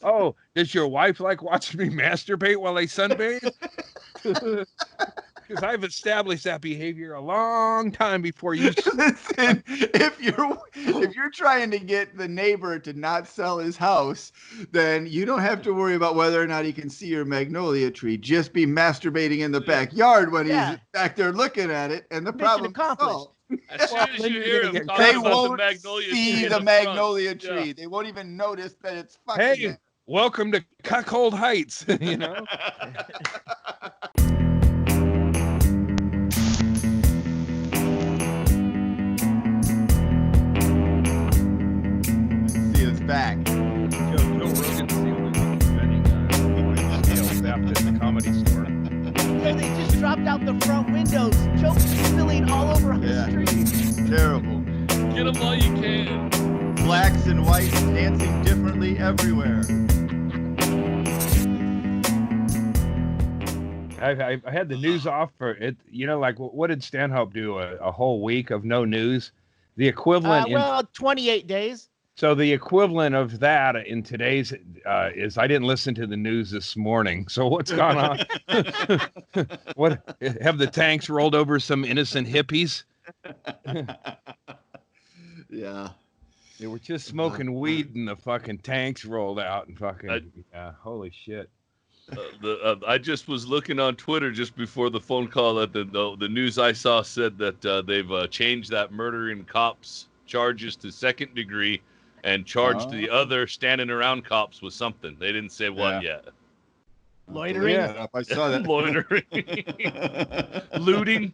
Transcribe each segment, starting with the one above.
Oh, does your wife like watching me masturbate while I sunbathe? Because I've established that behavior a long time before you. Listen, if you're trying to get the neighbor to not sell his house, then you don't have to worry about whether or not he can see your magnolia tree. Just be masturbating in the backyard when he's back there looking at it, and the problem is solved. As soon as you hear him They talking about the won't magnolia see tree, the in magnolia front. tree. Yeah. They won't even notice that it's fucking. Hey, welcome to Cuckold Heights. You know. See us back. Joe Rogan's the only one spending in the comedy store. So they just dropped out the front windows. Jokes spilling all over on the street. Terrible. Get them while you can. Blacks and whites dancing differently everywhere. I had the news off for it. You know, like what did Stanhope do? A whole week of no news? The equivalent. 28 days. So the equivalent of that in today's is I didn't listen to the news this morning. So what's gone on? What have the tanks rolled over some innocent hippies? Yeah. They were just smoking weed and the fucking tanks rolled out and fucking holy shit. I just was looking on Twitter just before the phone call that the news I saw said that they've changed that murdering cops charges to second degree and charged the other standing around cops with something. They didn't say what yet. Loitering. Yeah, I saw that. Loitering. Looting.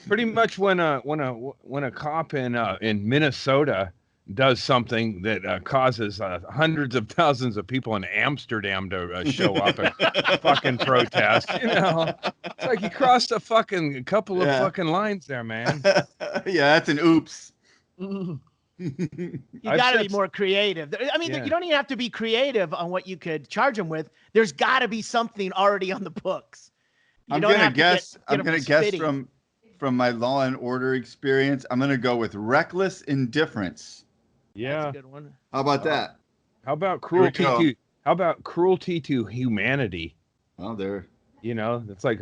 Pretty much when a cop in Minnesota does something that causes hundreds of thousands of people in Amsterdam to show up and fucking protest, you know, it's like you crossed a couple of fucking lines there, man. Yeah, that's an oops. You got to be more creative. I mean, you don't even have to be creative on what you could charge them with. There's got to be something already on the books. I'm gonna guess from my Law and Order experience, I'm gonna go with reckless indifference. Yeah, that's a good one. How about that? How about cruelty to? How about cruelty to humanity? Oh, there. You know, it's like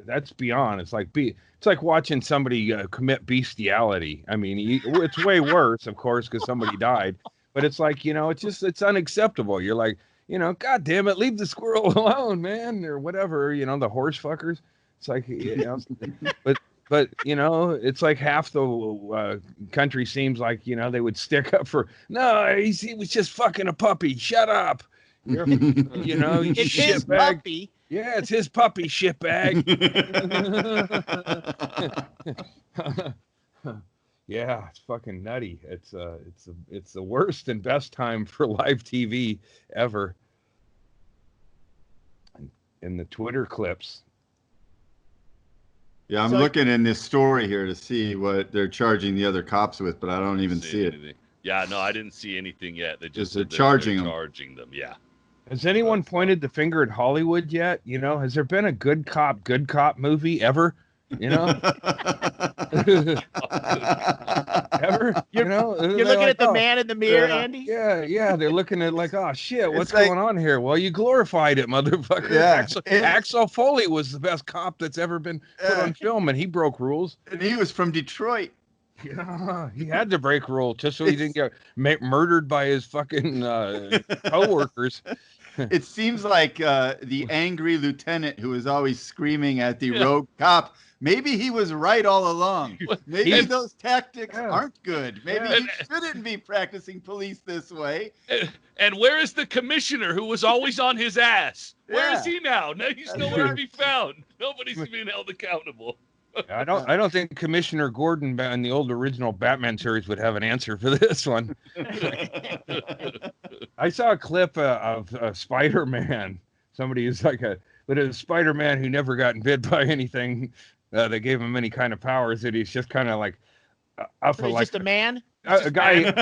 that's beyond. It's like watching somebody commit bestiality. I mean, it's way worse, of course, because somebody died. But it's like, you know, it's unacceptable. You're like, you know, God damn it, leave the squirrel alone, man, or whatever. You know, the horse fuckers. It's like, you know, but you know, it's like half the country seems like, you know, they would stick up for. No, he was just fucking a puppy. Shut up. You know, you it's his puppy. Yeah, it's his puppy, shitbag. Yeah, it's fucking nutty. It's the worst and best time for live TV ever. In the Twitter clips. Yeah, I'm looking in this story here to see what they're charging the other cops with, but I don't even see it. Yeah, no, I didn't see anything yet. They just they're charging them. Yeah. Has anyone pointed the finger at Hollywood yet? You know, has there been a good cop movie ever? You know, ever? You're looking at the man in the mirror, Andy. Yeah. They're looking at like, oh shit, what's going on here? Well, you glorified it, motherfucker. Yeah, Axel Foley was the best cop that's ever been put on film, and he broke rules. And he was from Detroit. Yeah, he had to break rules just so he didn't get murdered by his fucking coworkers. It seems like the angry lieutenant who was always screaming at the rogue cop. Maybe he was right all along. Maybe those tactics aren't good. Maybe he shouldn't be practicing police this way. And where is the commissioner who was always on his ass? Where is he now? No, he's nowhere to be found. Nobody's being held accountable. I don't think Commissioner Gordon in the old original Batman series would have an answer for this one. I saw a clip of Spider-Man. Somebody who's like a Spider-Man who never got bit by anything. They gave him any kind of powers that he's just kind of like up for like just a man. A guy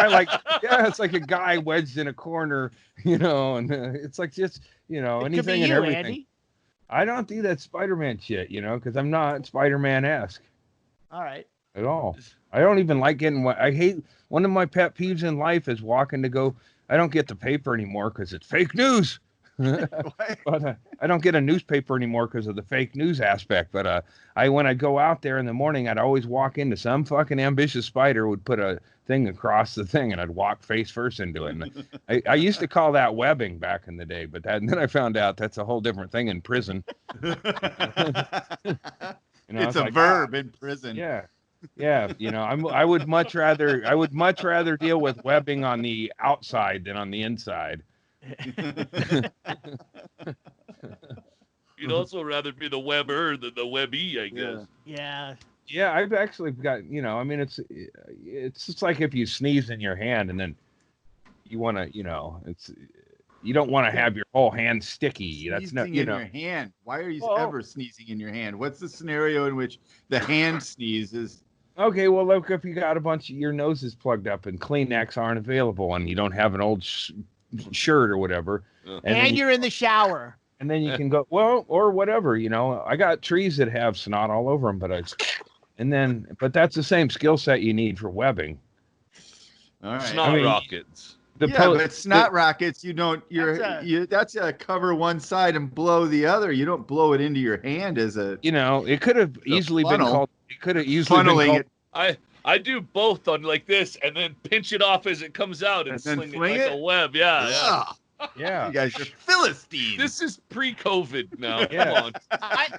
like it's like a guy wedged in a corner, you know, and it's like just anything and everything. Andy? I don't do that Spider-Man shit, you know, because I'm not Spider-Man-esque. All right. At all. I don't even like getting. I hate. One of my pet peeves in life is walking to go I don't get the paper anymore because it's fake news. But I don't get a newspaper anymore because of the fake news aspect. But when I go out there in the morning, I'd always walk into some fucking ambitious spider would put a thing across the thing, and I'd walk face first into it. And I used to call that webbing back in the day, but and then I found out that's a whole different thing in prison. It's a verb in prison. Yeah. I would much rather deal with webbing on the outside than on the inside. You'd also rather be the webber than the webby, I guess. Yeah. I've actually got, it's just like if you sneeze in your hand and then you want to, you don't want to have your whole hand sticky. That's not, in your hand. Why are you ever sneezing in your hand? What's the scenario in which the hand sneezes? Okay, well, look, if you got a bunch of your nose is plugged up and Kleenex aren't available and you don't have an old shirt or whatever, and you're in the shower, and then you can go, well, or whatever, I got trees that have snot all over them, but that's the same skill set you need for webbing. All right. Snot rockets. But snot rockets, that's a cover one side and blow the other. You don't blow it into your hand as a. It could have easily been called. It could have easily been called. I do both on like this and then pinch it off as it comes out and sling it like a web. Yeah. You guys are Philistines. This is pre-COVID now. Yeah. Come on.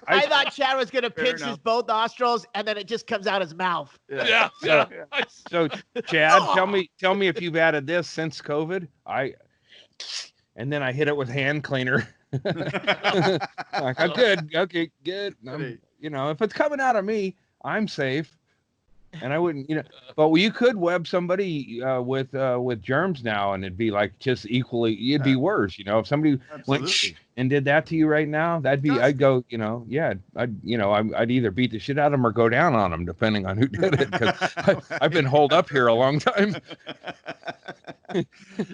I thought Chad was going to pinch his both nostrils and then it just comes out his mouth. Yeah. So Chad, tell me if you've added this since COVID. And then I hit it with hand cleaner. Like, I'm good. Okay, good. If it's coming out of me, I'm safe. And I wouldn't, but you could web somebody with germs now, and it'd be like just equally, it'd be worse. If somebody went and did that to you right now, I'd go, I'd either beat the shit out of them or go down on them, depending on who did it. Because I've been holed up here a long time.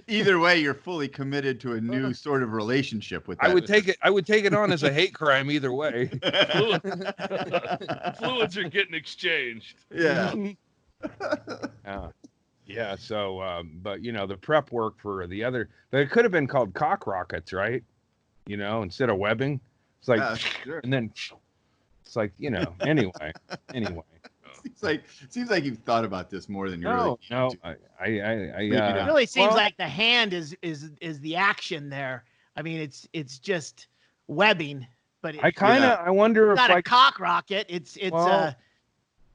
Either way, you're fully committed to a new sort of relationship with that. I would take it on as a hate crime either way. Fluids are getting exchanged. Yeah. So, but the prep work for the other, but it could have been called cock rockets, right? Instead of webbing, it's like, sure. And then it's like, anyway. Seems like you've thought about this more than you're really. No, it really seems like the hand is the action there. I mean, it's just webbing, but I wonder if not a cock rocket. It's a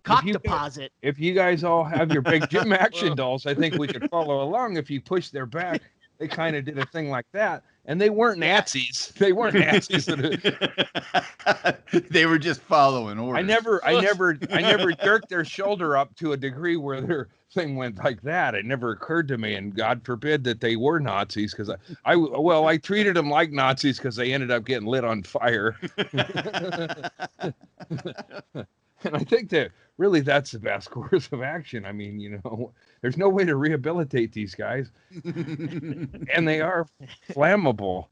cock deposit. If you guys all have your big gym action dolls, I think we could follow along. If you push their back, they kind of did a thing like that. And they weren't Nazis. They weren't Nazis. They were just following orders. I never jerked their shoulder up to a degree where their thing went like that. It never occurred to me, and God forbid that they were Nazis, because I treated them like Nazis because they ended up getting lit on fire. And I think that really that's the best course of action. I mean, there's no way to rehabilitate these guys. And they are flammable.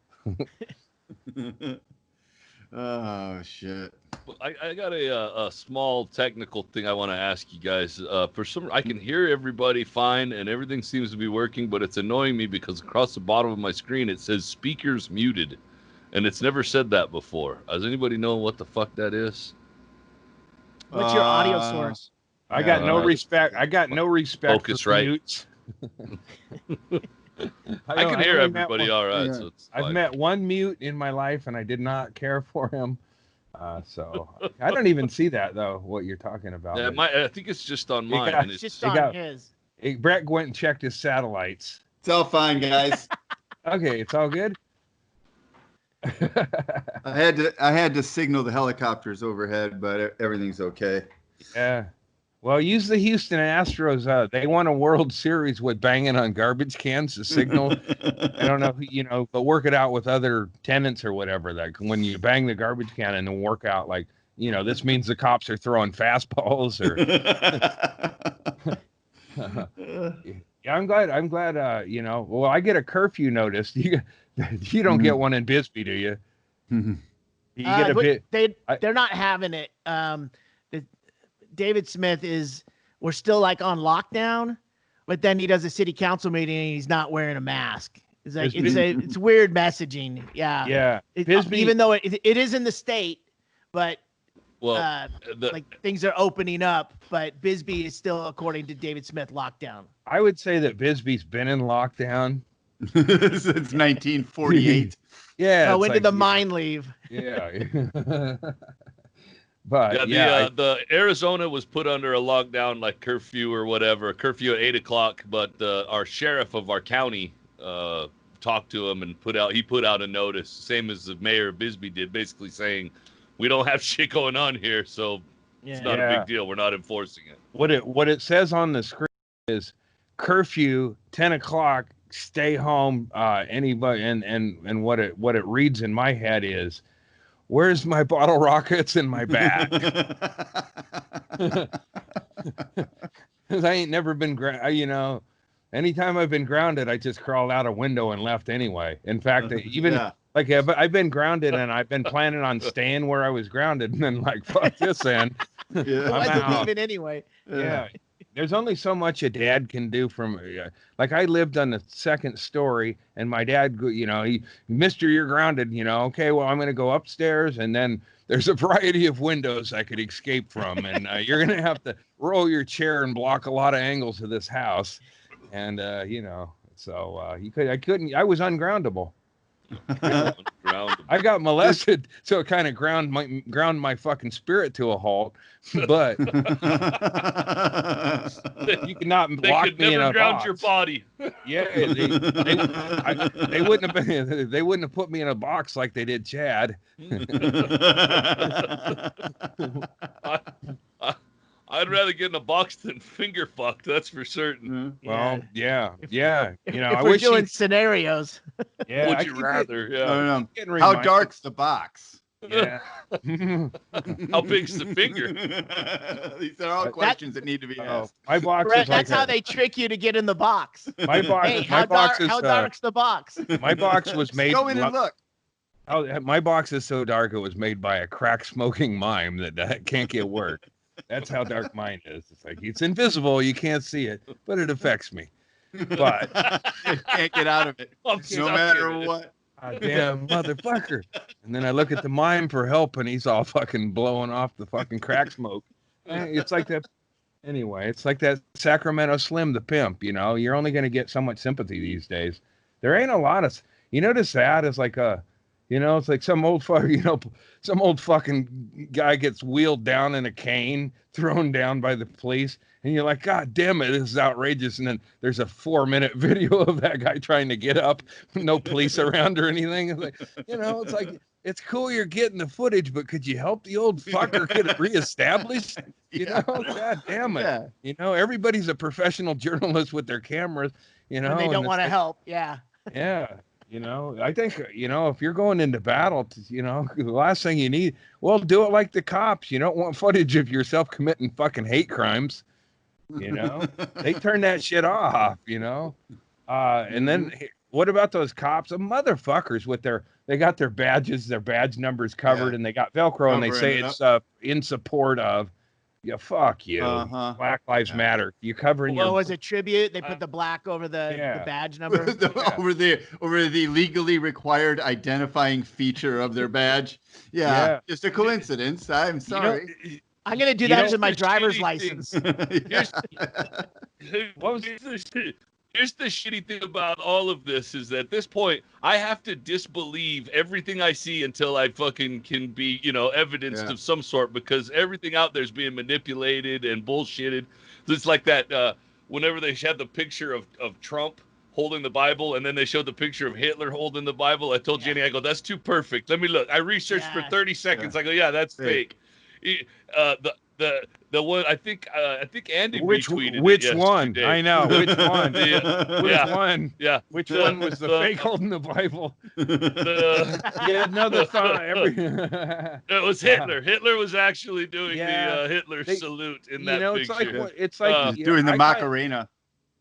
Oh, shit. I got a small technical thing I want to ask you guys. I can hear everybody fine and everything seems to be working, but it's annoying me because across the bottom of my screen it says speakers muted. And it's never said that before. Does anybody know what the fuck that is? What's your audio source? I got no respect. Focus, for right? mutes. I can hear everybody all right. Yeah. So I've met one mute in my life, and I did not care for him. So I don't even see that though. What you're talking about? Yeah, I think it's just on mine. It's just on his. Brett went and checked his satellites. It's all fine, guys. Okay, it's all good. I had to signal the helicopters overhead, but everything's okay. Yeah. Well, use the Houston Astros. They won a World Series with banging on garbage cans to signal. I don't know, but work it out with other tenants or whatever. Like when you bang the garbage can and then work out like, this means the cops are throwing fastballs or. Yeah, I'm glad. Well, I get a curfew notice. You don't get one in Bisbee, do you? Mm-hmm. You get a bit. They're not having it. David Smith we're still like on lockdown, but then he does a city council meeting and he's not wearing a mask. It's like it's weird messaging. Yeah. Yeah. Even though it is in the state, but like things are opening up, but Bisbee is still, according to David Smith, locked down. I would say that Bisbee's been in lockdown since 1948. Yeah. When did the mine leave? Yeah. But the Arizona was put under a lockdown, like curfew or whatever, curfew at 8:00. But our sheriff of our county talked to him and put out a notice, same as the mayor of Bisbee did, basically saying we don't have shit going on here, so it's not a big deal. We're not enforcing it. What it says on the screen is curfew 10:00. Stay home. Anybody and what it reads in my head is, where's my bottle rockets in my bag? Because I ain't never been anytime I've been grounded, I just crawled out a window and left anyway. In fact, but I've been grounded and I've been planning on staying where I was grounded, and then like, fuck this then. I'm leaving anyway. Yeah. There's only so much a dad can do from, like I lived on the second story and my dad, Mister, you're grounded, okay, well, I'm going to go upstairs and then there's a variety of windows I could escape from. And you're going to have to roll your chair and block a lot of angles of this house. And, I was ungroundable. I got molested, so it kind of ground my fucking spirit to a halt. But you cannot lock me in a ground box. Your body. Yeah, they wouldn't have put me in a box like they did Chad. I'd rather get in a box than finger fucked. That's for certain. Well, yeah. If we're doing scenarios. Yeah, would you rather? Yeah. How dark's the box? Yeah. How big's the finger? These are all questions that need to be asked. My box is that's how they trick you to get in the box. My box. Hey, how dark's the box? My box was made. Go in and look. My box is so dark it was made by a crack smoking mime that can't get work. That's how dark mine is. It's like it's invisible, you can't see it, but it affects me. But you can't get out of it, no matter what. Damn motherfucker! And then I look at the mime for help, and he's all fucking blowing off the fucking crack smoke. It's like that. Anyway, it's like that Sacramento Slim, the pimp. You're only going to get so much sympathy these days. There ain't a lot of. You notice that is like a. It's like some old fucking guy gets wheeled down in a cane, thrown down by the police, and you're like, God damn it, this is outrageous. And then there's a 4-minute video of that guy trying to get up, no police around or anything. It's like, it's like, it's cool you're getting the footage, but could you help the old fucker get it reestablished? God damn it. Yeah. Everybody's a professional journalist with their cameras, and they don't want to help. Yeah. Yeah. I think, if you're going into battle, the last thing you need, do it like the cops. You don't want footage of yourself committing fucking hate crimes. They turn that shit off, and then what about those cops? The motherfuckers they got their badges, their badge numbers covered, and they got Velcro, and they say it's in support of. Yeah, fuck you. Black Lives Matter. You covering your. What was a tribute? They put the black over the badge number. over the legally required identifying feature of their badge. Yeah. Just a coincidence. I'm sorry. I'm gonna do that with my driver's license. Here's the shitty thing about all of this is that at this point, I have to disbelieve everything I see until I fucking can be, evidenced of some sort, because everything out there is being manipulated and bullshitted. It's like that whenever they had the picture of Trump holding the Bible and then they showed the picture of Hitler holding the Bible. I told Jenny, I go, that's too perfect. Let me look. I researched for 30 seconds. I go, that's fake. The one I think Andy retweeted. Which it one? yesterday. I know which one. Which one? Yeah. Which one was the fake holding the Bible? The thought. It was Hitler. Hitler was actually doing the Hitler salute in that picture. It's like doing the Macarena.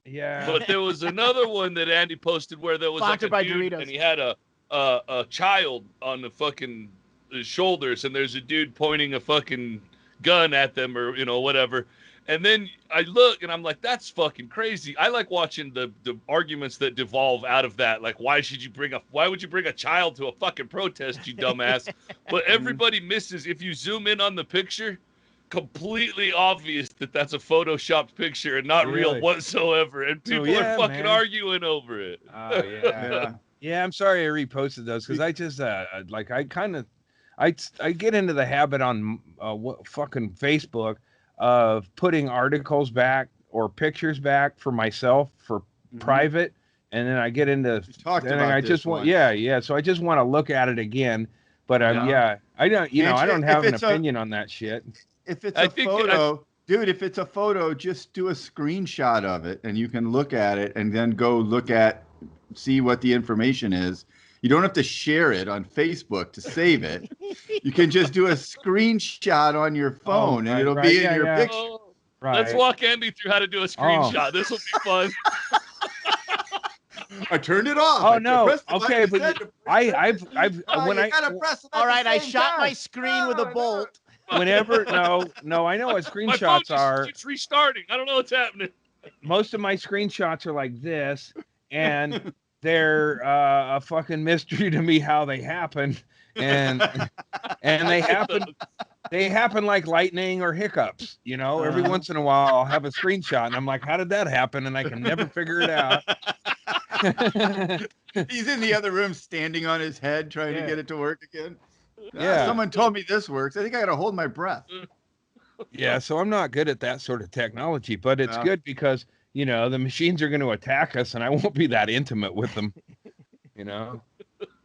Yeah. But there was another one that Andy posted where there was Sponsored like a by dude Doritos. and he had a child on the fucking shoulders, and there's a dude pointing a fucking gun at them or whatever, And then I look and I'm like, that's fucking crazy. I like watching the arguments that devolve out of that. Like, why would you bring a child to a fucking protest, you dumbass? But everybody misses. If you zoom in on the picture, completely obvious that that's a photoshopped picture and not real whatsoever. And people are fucking arguing over it. Oh, yeah. Yeah, I'm sorry I reposted those because I just, I get into the habit on fucking Facebook of putting articles back or pictures back for myself for private, and then I get into so I just want to look at it again, but I don't I don't have an opinion on that shit. If it's if it's a photo, just do a screenshot of it and you can look at it and then go see what the information is. You don't have to share it on Facebook to save it. You can just do a screenshot on your phone and it'll be in your picture. Right. Let's walk Andy through how to do a screenshot. This will be fun. I turned it off. Oh no. Okay, but I shot my screen with a bolt. Whenever no, I know what screenshots are. It's restarting. I don't know what's happening. Most of my screenshots are like this, and they're a fucking mystery to me how they happen, and they happen like lightning or hiccups. Every once in a while I'll have a screenshot, and I'm like, how did that happen? And I can never figure it out. He's in the other room, standing on his head, trying to get it to work again. Yeah, someone told me this works. I think I got to hold my breath. Yeah, so I'm not good at that sort of technology, but it's good because the machines are going to attack us, and I won't be that intimate with them.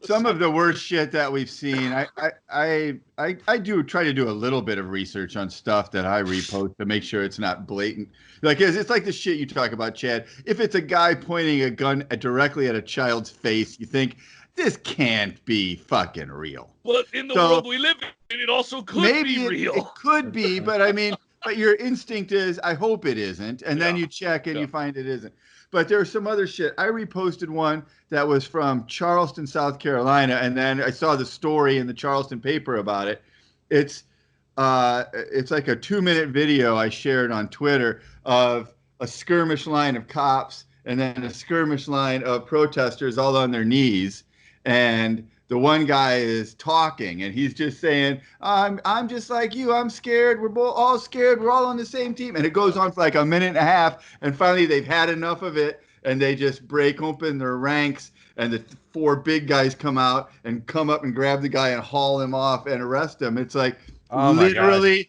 Some of the worst shit that we've seen. I do try to do a little bit of research on stuff that I repost to make sure it's not blatant. Like it's like the shit you talk about, Chad. If it's a guy pointing a gun directly at a child's face, you think this can't be fucking real. But in the world we live in, it also could be real. It could be, but I mean, but your instinct is, I hope it isn't, and then you check and you find it isn't. But there's some other shit. I reposted one that was from Charleston, South Carolina, and then I saw the story in the Charleston paper about it. It's like a 2-minute video I shared on Twitter of a skirmish line of cops and then a skirmish line of protesters all on their knees. And the one guy is talking, and he's just saying, I'm just like you. I'm scared. We're all scared. We're all on the same team. And it goes on for like a minute and a half. And finally, they've had enough of it, and they just break open their ranks. And the 4 big guys come out and come up and grab the guy and haul him off and arrest him. It's like literally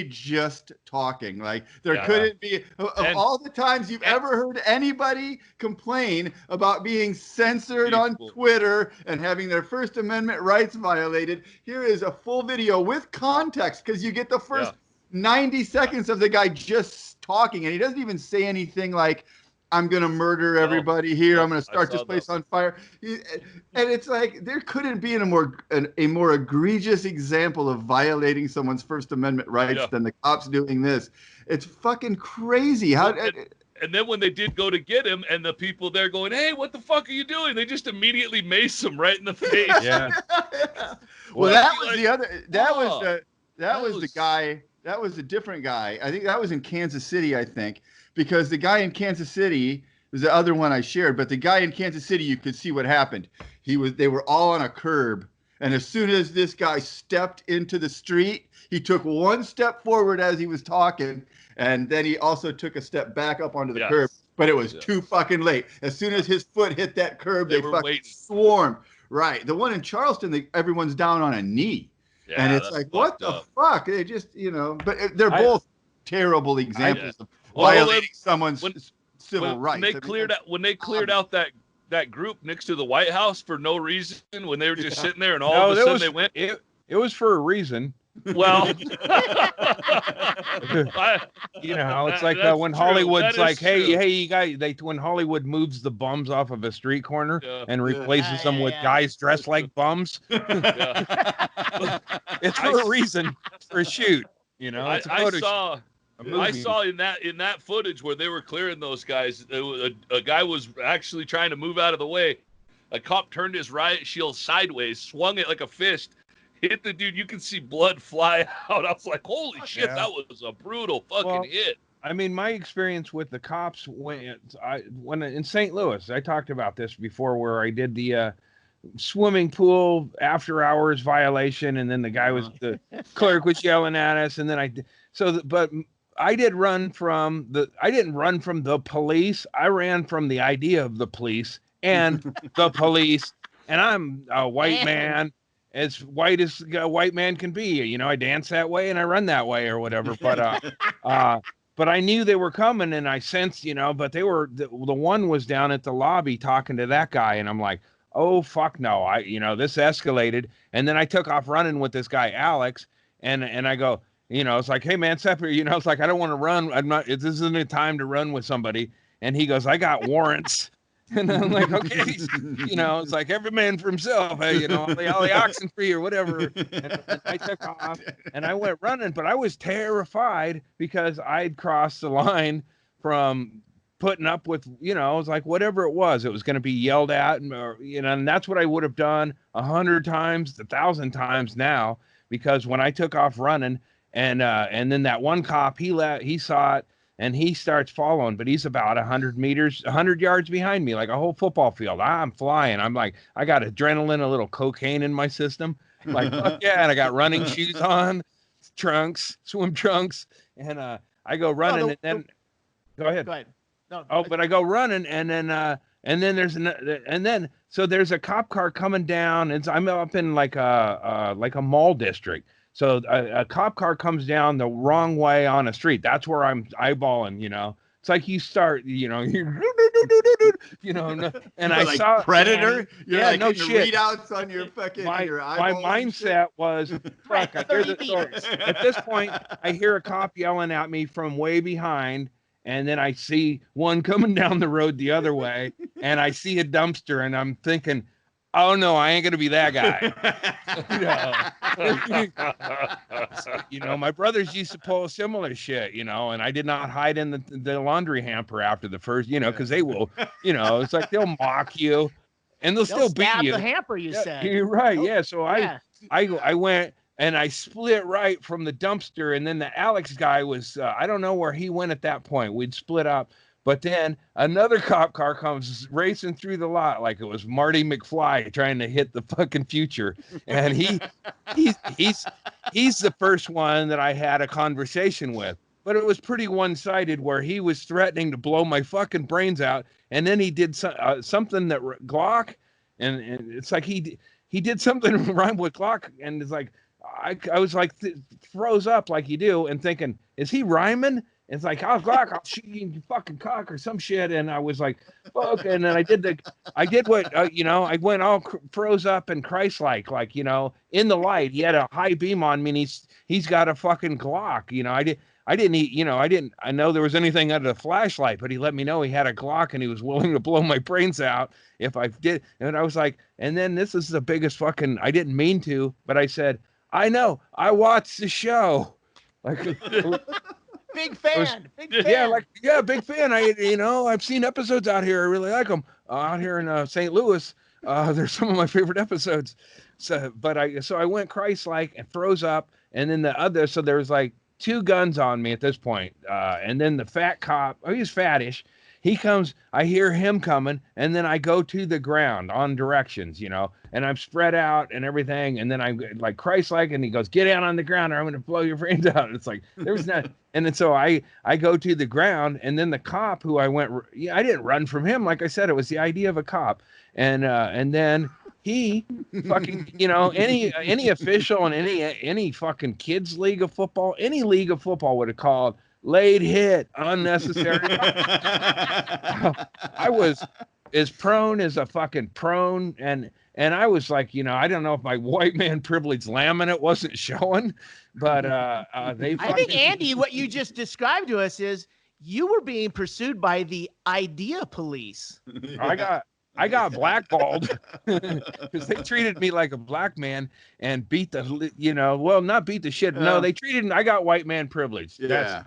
just talking. Like there couldn't be of all the times you've ever heard anybody complain about being censored on Twitter and having their First Amendment rights violated. Here is a full video with context, because you get the first 90 seconds of the guy just talking, and he doesn't even say anything like, I'm going to murder everybody here. I'm going to start this place on fire. And it's like, there couldn't be a more egregious example of violating someone's First Amendment rights than the cops doing this. It's fucking crazy. And then when they did go to get him, and the people there going, hey, what the fuck are you doing? They just immediately mace him right in the face. Well, that was the other. That was the guy. That was a different guy. I think that was in Kansas City, I think. Because the guy in Kansas City was the other one I shared, but the guy in Kansas City, you could see what happened. They were all on a curb, and as soon as this guy stepped into the street, he took one step forward as he was talking, and then he also took a step back up onto the curb. But it was too fucking late. As soon as his foot hit that curb, they fucking swarmed. Right. The one in Charleston, everyone's down on a knee, and it's like, what the fuck? They just, but they're both terrible examples of violating someone's civil rights. When they cleared out that group next to the White House for no reason, when they were just sitting there, and all of a sudden they went. It was for a reason. Well, it's like when Hollywood's like, hey, you guys, when Hollywood moves the bums off of a street corner and replaces them with guys dressed like bums. It's for a reason, for a shoot. It's a photo shoot. I saw in that footage where they were clearing those guys, a guy was actually trying to move out of the way. A cop turned his riot shield sideways, swung it like a fist, hit the dude. You can see blood fly out. I was like, holy shit, that was a brutal fucking hit. I mean, my experience with the cops when in St. Louis, I talked about this before, where I did the swimming pool after hours violation, and then the guy the clerk was yelling at us, and then but I didn't run from the police. I ran from the idea of the police and the police, and I'm a white man, as white as a white man can be. You know, I dance that way and I run that way or whatever. But I knew they were coming, and I sensed, but they were the one was down at the lobby talking to that guy, and I'm like, oh fuck no, this escalated, and then I took off running with this guy Alex, and I go, it's like, hey man, separate, it's like, I don't want to run. This isn't a time to run with somebody, and he goes, I got warrants. And I'm like, okay, it's like every man for himself, hey, all the oxen free or whatever. And I took off and I went running, but I was terrified because I'd crossed the line from putting up with, it was like whatever it was going to be yelled at, and that's what I would have done 100 times, 1,000 times now, because when I took off running and then that one cop, he saw it. And he starts following, but he's about 100 yards behind me, like a whole football field. I'm flying. I'm like, I got adrenaline, a little cocaine in my system. I'm like, fuck yeah. And I got running shoes on, swim trunks. And I go running and then go ahead. No, but I go running and then there's a cop car coming down. And I'm up in like a mall district. So a cop car comes down the wrong way on a street. That's where I'm eyeballing, It's like you start, and I like saw Predator. You're like no shit. Readouts on your fucking your my mindset was, fuck, I hear the story. At this point, I hear a cop yelling at me from way behind, and then I see one coming down the road the other way, and I see a dumpster, and I'm thinking, oh no, I ain't gonna be that guy. My brothers used to pull similar shit, and I did not hide in the laundry hamper after the first, because they will, it's like they'll mock you, and they'll still beat you. The hamper, you said. You're right, yeah. So I went and I split right from the dumpster, and then the Alex guy was, I don't know where he went at that point. We'd split up. But then another cop car comes racing through the lot like it was Marty McFly trying to hit the fucking future. And he's the first one that I had a conversation with. But it was pretty one-sided, where he was threatening to blow my fucking brains out. And then he did something that Glock, and it's like he did something rhyme with Glock, and it's like I was like froze up like you do, and thinking, is he rhyming? It's like, oh, Glock, I'll shoot you in your fucking cock or some shit. And I was like, fuck. And then I did what, I went all froze up and Christ-like, in the light. He had a high beam on me, and he's got a fucking Glock. I know there was anything under the flashlight, but he let me know he had a Glock and he was willing to blow my brains out if I did. And I was like, and then this is the biggest fucking, I didn't mean to, but I said, I know, I watched the show. Like, Big fan. Yeah, big fan. I've seen episodes out here. I really like them. Out here in St. Louis, they're some of my favorite episodes. So I went Christ-like and froze up, and then so there was like 2 guns on me at this point. And then the fat cop, he's fattish. He comes, I hear him coming, and then I go to the ground on directions, and I'm spread out and everything. And then I'm like Christ-like, and he goes, get down on the ground or I'm going to blow your brains out. It's like, there's not. And then so I go to the ground, and then the cop who I didn't run from him. Like I said, it was the idea of a cop. And then he fucking, any official in any fucking kids league of football, any league of football would have called late hit, unnecessary. I was as prone as a fucking prone. And I was like, I don't know if my white man privilege laminate wasn't showing, but I think, Andy, what you just described to us is you were being pursued by the idea police. I got I got blackballed because they treated me like a black man and beat the, well, not beat the shit. No, they treated me. I got white man privilege. Yeah,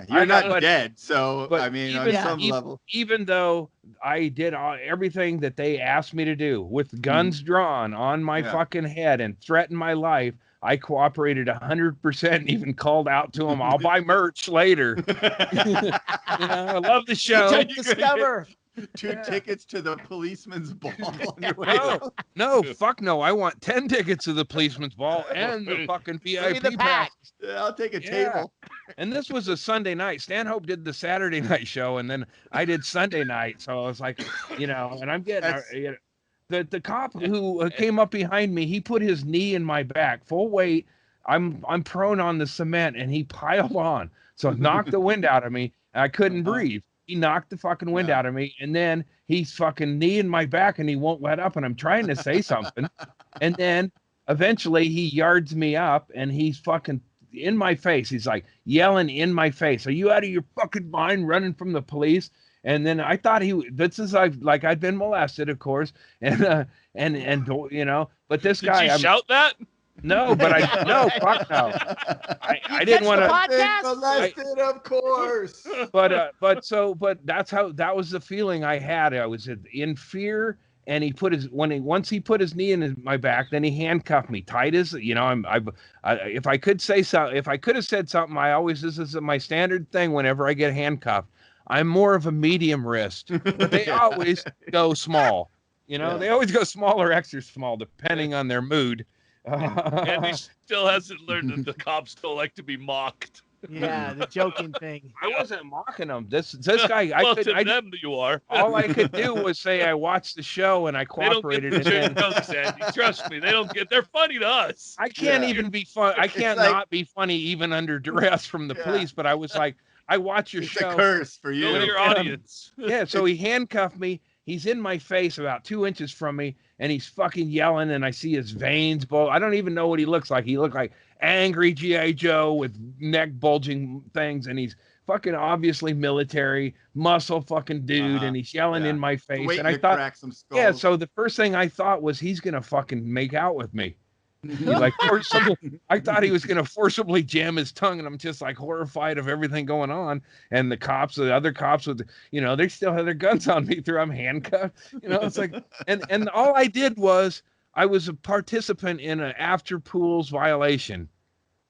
You're not dead, so I mean, on some level. Even though I did everything that they asked me to do with guns drawn on my fucking head and threatened my life, I cooperated 100% and even called out to them. I'll buy merch later. I love the show. Discover. 2 tickets to the policeman's ball. No, fuck no. I want 10 tickets to the policeman's ball and the fucking VIP pass. Yeah, I'll take a table. And this was a Sunday night. Stanhope did the Saturday night show, and then I did Sunday night. So I was like, and I'm getting the cop who came up behind me. He put his knee in my back, full weight. I'm prone on the cement, and he piled on, so it knocked the wind out of me. And I couldn't breathe. He knocked the fucking wind out of me, and then he's fucking knee in my back, and he won't let up, and I'm trying to say something, and then eventually he yards me up, and he's fucking in my face. He's like yelling in my face, "Are you out of your fucking mind, running from the police?" And then I thought I'd been molested, of course, and but this guy. Did you shout that? No, but fuck no. I didn't want to. Molested, of course. But that was the feeling I had. I was in fear, and once he put his knee in my back, then he handcuffed me tight as if I could say so, if I could have said something, this is my standard thing whenever I get handcuffed. I'm more of a medium wrist, but they always go small. They always go small or extra small, depending on their mood. And he still hasn't learned that the cops don't like to be mocked. Yeah, the joking thing. I wasn't mocking him. This guy. Them you are. All I could do was say I watched the show and I cooperated. They don't get the jokes, Andy. Trust me, they don't get. They're funny to us. I can't even be fun. I can't not be funny even under duress from the police. But I was like, I watch your show. It's a curse for you. Go to your audience. So he handcuffed me. He's in my face about 2 inches from me, and he's fucking yelling, and I see his veins bulge. I don't even know what he looks like. He looked like angry G.I. Joe with neck bulging things, and he's fucking obviously military, muscle fucking dude, and he's yelling in my face. Waiting and I to thought, crack some skulls. so the first thing I thought was he's going to fucking make out with me. I thought he was going to forcibly jam his tongue, and I'm just like horrified of everything going on. And the other cops they still had their guns on me through I'm handcuffed. It's like, and all I did was I was a participant in an after pools violation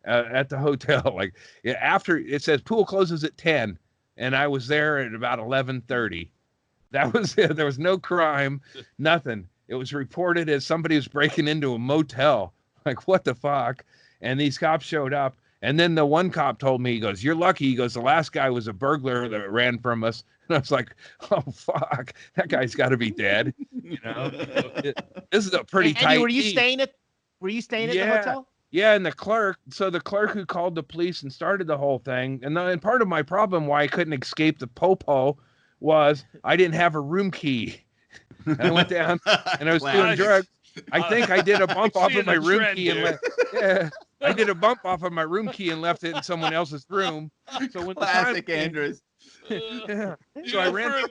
at the hotel. Like after it says pool closes at 10, and I was there at about 11:30. That was it. There was no crime, nothing. It was reported as somebody was breaking into a motel. Like, what the fuck? And these cops showed up. And then the one cop told me, he goes, "You're lucky." He goes, "The last guy was a burglar that ran from us." And I was like, "Oh, fuck. That guy's got to be dead." This is a pretty tight. Were you staying at the hotel? Yeah, and the clerk who called the police and started the whole thing. And part of my problem why I couldn't escape the popo was I didn't have a room key. And I went down and I was doing drugs. I think I did a bump off of my room key and left. Yeah, I did a bump off of my room key and left it in someone else's room. So when classic Andrews. So I ran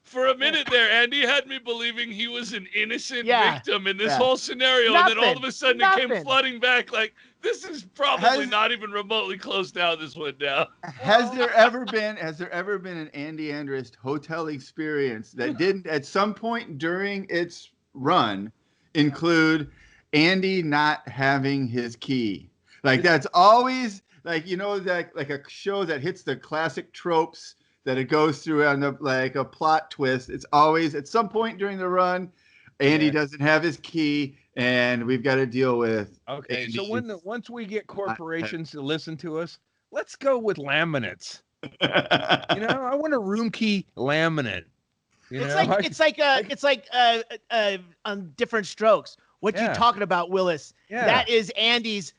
for a minute there, Andy had me believing he was an innocent victim in this whole scenario, and then all of a sudden it came flooding back like this is probably not even remotely close to how this went down. Has there ever been an Andy Andrist hotel experience that didn't at some point during its run include Andy not having his key? Like that's always that like a show that hits the classic tropes that it goes through on a plot twist. It's always at some point during the run, Andy doesn't have his key, and we've got to deal with. Okay, Andy. So once we get corporations to listen to us, let's go with laminates. I want a room key laminate. It's like on Different Strokes. What you talking about, Willis? Yeah. That is Andy's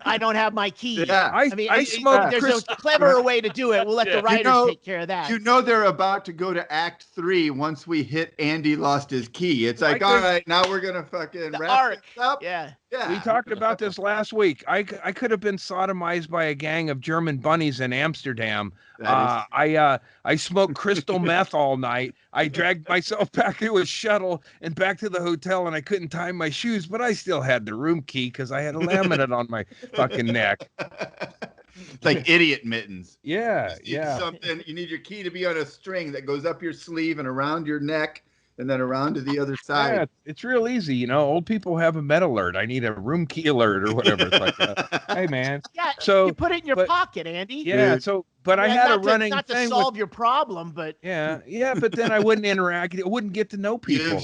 I don't have my key. Yeah. I mean, I smoke there's crystal. a cleverer way to do it. We'll let the writers take care of that. You know they're about to go to Act 3 once we hit Andy lost his key. It's like, all right, now we're gonna fucking The wrap arc. this up. Yeah. We talked about this last week. I could have been sodomized by a gang of German bunnies in Amsterdam. I smoked crystal meth all night. I dragged myself back to a shuttle and back to the hotel, and I couldn't tie my shoes, but I still had the room key because I had a laminate on my fucking neck. It's like idiot mittens. Yeah, yeah. Something you need your key to be on a string that goes up your sleeve and around your neck and then around to the other side. Yeah, it's real easy. You know, old people have a med alert. I need a room key alert or whatever. It's like, hey, man. Yeah, so you put it in your pocket, Andy. Yeah, but I had a running not thing to solve your problem, but yeah, but then I wouldn't interact. I wouldn't get to know people.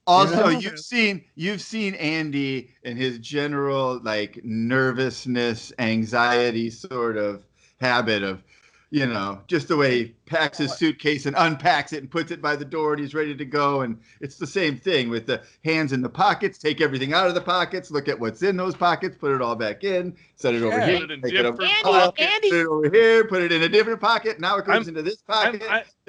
Also, you've seen Andy and his general like nervousness, anxiety sort of habit of, you know, just the way he packs his suitcase and unpacks it and puts it by the door and he's ready to go. And it's the same thing with the hands in the pockets, take everything out of the pockets, look at what's in those pockets, put it all back in, set it over here, Put it in take it over, Andy, put it over here, put it in a different pocket. Now it goes into this pocket.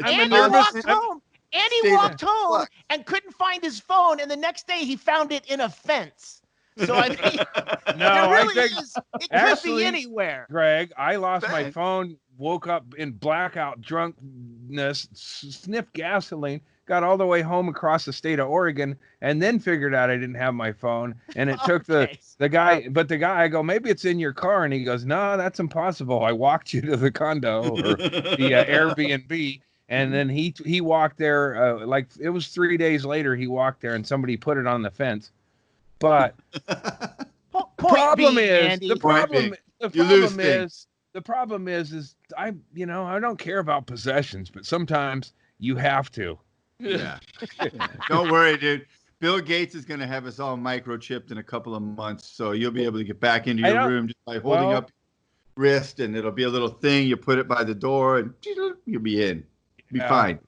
Andy walked home. Andy walked home and couldn't find his phone, and the next day he found it in a fence. So I mean, it could be anywhere. Greg, I lost my phone, woke up in blackout drunkenness, sniffed gasoline, got all the way home across the state of Oregon, and then figured out I didn't have my phone. And it took the guy, I go, maybe it's in your car. And he goes, no, that's impossible. I walked you to the condo or the Airbnb. And then he walked there, like it was 3 days later, he walked there and somebody put it on the fence. But the problem is I don't care about possessions, but sometimes you have to. Yeah. Don't worry, dude. Bill Gates is going to have us all microchipped in a couple of months, so you'll be able to get back into your room just by holding up your wrist, and it'll be a little thing. You put it by the door, and you'll be in. Be fine.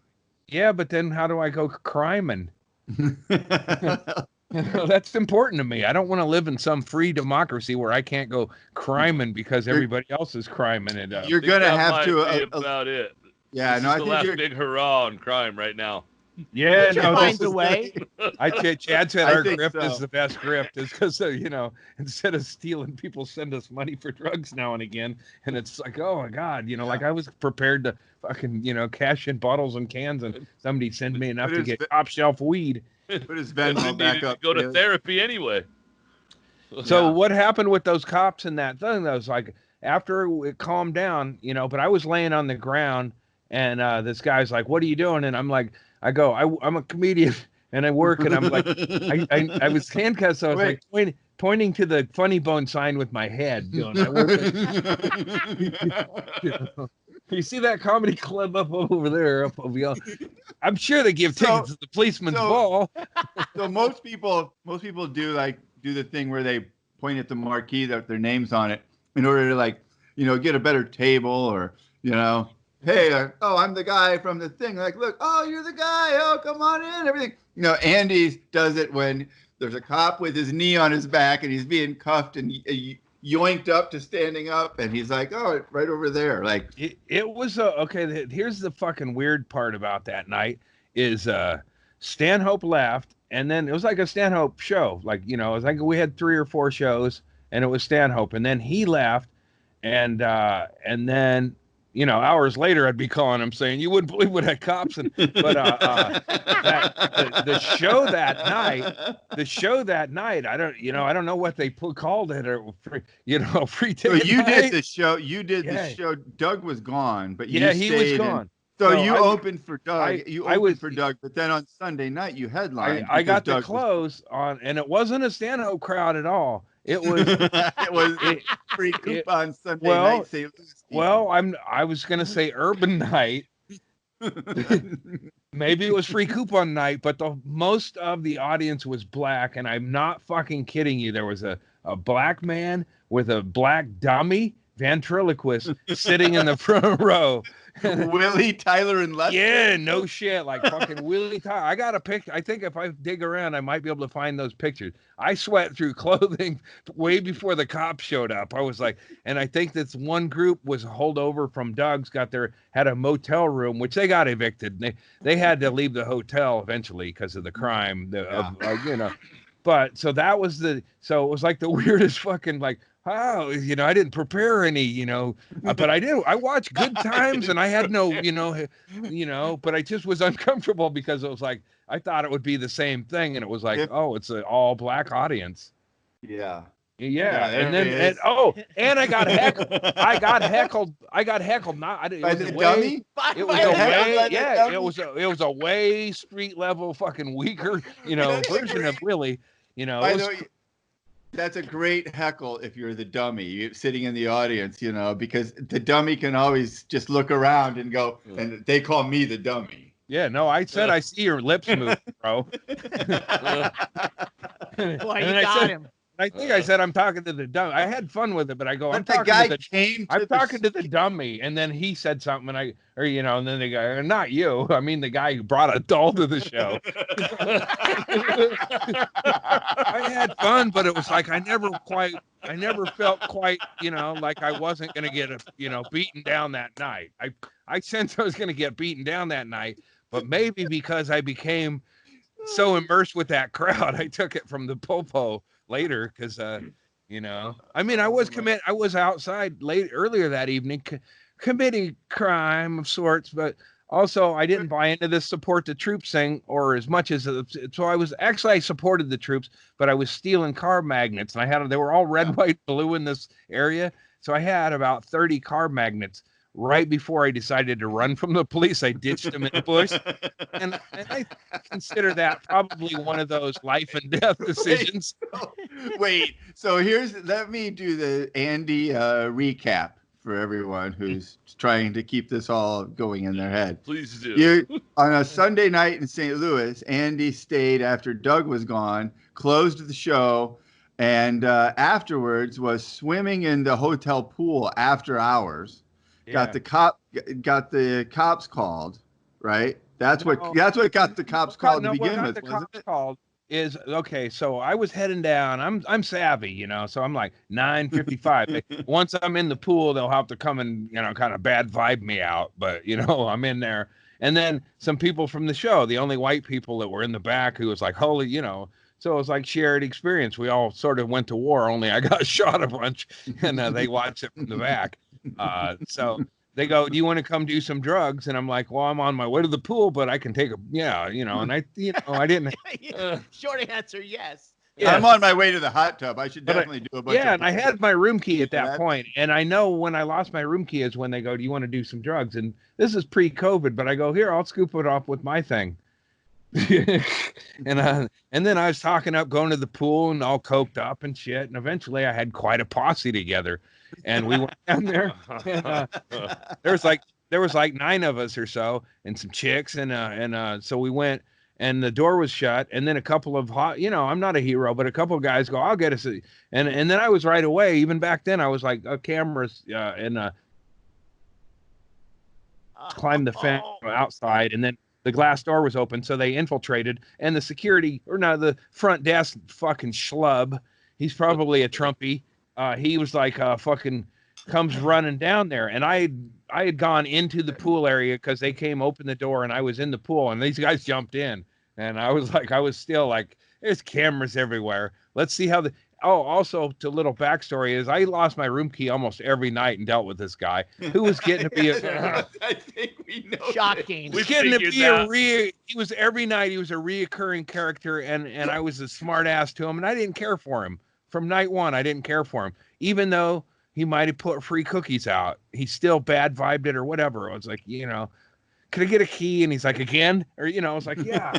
Yeah, but then how do I go criming? That's important to me. I don't want to live in some free democracy where I can't go criming because everybody else is criming it up. You're gonna have to about it. Yeah, this no, is I the think last you're big hurrah on crime right now. Yeah, no, find a way. Chad said our grift is the best grift, is because instead of stealing, people send us money for drugs now and again, and it's like, oh my God, like I was prepared to fucking cash in bottles and cans, and somebody send me enough to get top shelf weed. Put his Venmo back up. Go to therapy anyway. So what happened with those cops and that thing? That was like after it calmed down, but I was laying on the ground, and this guy's like, "What are you doing?" And I'm like, I'm a comedian and I work, and I'm like, I was handcuffed, so I was like pointing to the Funny Bone sign with my head. I work you see that comedy club up over there, I'm sure they give tickets to the policeman's ball. So most people do the thing where they point at the marquee that their name's on it in order to get a better table, or hey, I'm the guy from the thing. Like, look, you're the guy. Oh, come on in. Everything. Andy does it when there's a cop with his knee on his back and he's being cuffed and yoinked up to standing up, and he's like, oh, right over there. Like it was okay. Here's the fucking weird part about that night is Stanhope left, and then it was like a Stanhope show. Like, it was like we had 3 or 4 shows, and it was Stanhope, and then he left, and then. Hours later, I'd be calling him saying, "You wouldn't believe what that cops." The show that night, I don't know what they called it, or free ticket. So you did the show. You did the show. Doug was gone, but he was gone. So you opened for Doug. For Doug, but then on Sunday night you headlined. I got the close on, and it wasn't a Stanhope crowd at all. It was free coupon Sunday night. Well, I was gonna say urban night. Maybe it was free coupon night, but most of the audience was black, and I'm not fucking kidding you. There was a black man with a black dummy ventriloquist sitting in the front row. Willie, Tyler, and Lester. Yeah, no shit. Like fucking Willie Tyler. I got a picture. I think if I dig around, I might be able to find those pictures. I sweat through clothing way before the cops showed up. I was like, and I think this one group was a holdover from Doug's, had a motel room, which they got evicted. They had to leave the hotel eventually because of the crime, But so that was so it was like the weirdest fucking like, oh, I didn't prepare any, but I watched Good Times and I had no, but I just was uncomfortable because it was like, I thought it would be the same thing. And it was like, oh, it's an all black audience. Yeah. Yeah. And then, and I got heckled. I got heckled. Not, it by was the way, dummy? It was a way, yeah, it was a way street level fucking weaker, version of Willie, By the way, that's a great heckle if you're the dummy sitting in the audience, because the dummy can always just look around and go, and they call me the dummy. Yeah, no, I said I see your lips move, bro. Boy, you got him. I think I said I'm talking to the dummy. I had fun with it, but I go, I'm talking to the dummy, and then he said something, and and then the guy, not you. I mean, the guy who brought a doll to the show. I had fun, but it was like I never felt quite, like I wasn't gonna get beaten down that night. I sensed I was gonna get beaten down that night, but maybe because I became so immersed with that crowd, I took it from the popo later because I was outside earlier that evening committing crime of sorts, but also I didn't buy into this support the troops thing or as much as so I supported the troops, but I was stealing car magnets and they were all red, white, blue in this area, so I had about 30 car magnets. Right before I decided to run from the police, I ditched them in the bush. And I consider that probably one of those life and death decisions. Wait, so let me do the Andy recap for everyone who's trying to keep this all going in their head. Please do. On a Sunday night in St. Louis, Andy stayed after Doug was gone, closed the show, and afterwards was swimming in the hotel pool after hours. Yeah. Got the cops called, right? That's what got the cops called to begin with. The cops called is okay. So I was heading down. I'm savvy, so I'm like 9:55. Once I'm in the pool, they'll have to come and kind of bad vibe me out. But I'm in there, and then some people from the show, the only white people that were in the back, who was like, holy, So it was like shared experience. We all sort of went to war. Only I got shot a bunch, and they watched it from the back. So they go, do you want to come do some drugs? And I'm like, well, I'm on my way to the pool, but I can take and I didn't. Short answer, yes. Yeah. I'm on my way to the hot tub. I should definitely do a bunch and I had my room key at that point. And I know when I lost my room key is when they go, do you want to do some drugs? And this is pre-COVID, but I go, here, I'll scoop it off with my thing. and then I was talking up, going to the pool and all coked up and shit. And eventually I had quite a posse together. And we went down there. And, there was like 9 of us or so, and some chicks, and so we went, and the door was shut, and then a couple of I'm not a hero, but a couple of guys go, I'll get us, and then I was right away. Even back then, I was like, cameras, and climbed the fence outside, and then the glass door was open, so they infiltrated, and the front desk fucking schlub, he's probably a Trumpy. He was like fucking comes running down there, and I had gone into the pool area because they came open the door, and I was in the pool, and these guys jumped in, and I was still like, there's cameras everywhere. Let's see how also to little backstory is I lost my room key almost every night and dealt with this guy who was getting to be I think we know. Shocking. He was getting to be he was every night he was a reoccurring character, and I was a smart ass to him, and I didn't care for him. From night one, I didn't care for him. Even though he might have put free cookies out, he still bad vibed it or whatever. I was like, could I get a key? And he's like, again? Or, I was like, yeah.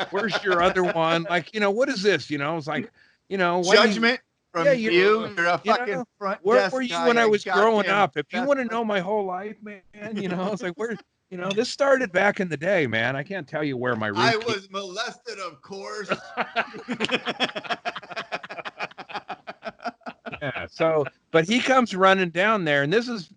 Where's your other one? Like, what is this? I was like, judgment from you. You're a fucking front where were you when I was growing up? If you want to know my whole life, man, I was like, where? This started back in the day, man. I can't tell you where my room I was molested, of course. Yeah. So But he comes running down there, and this is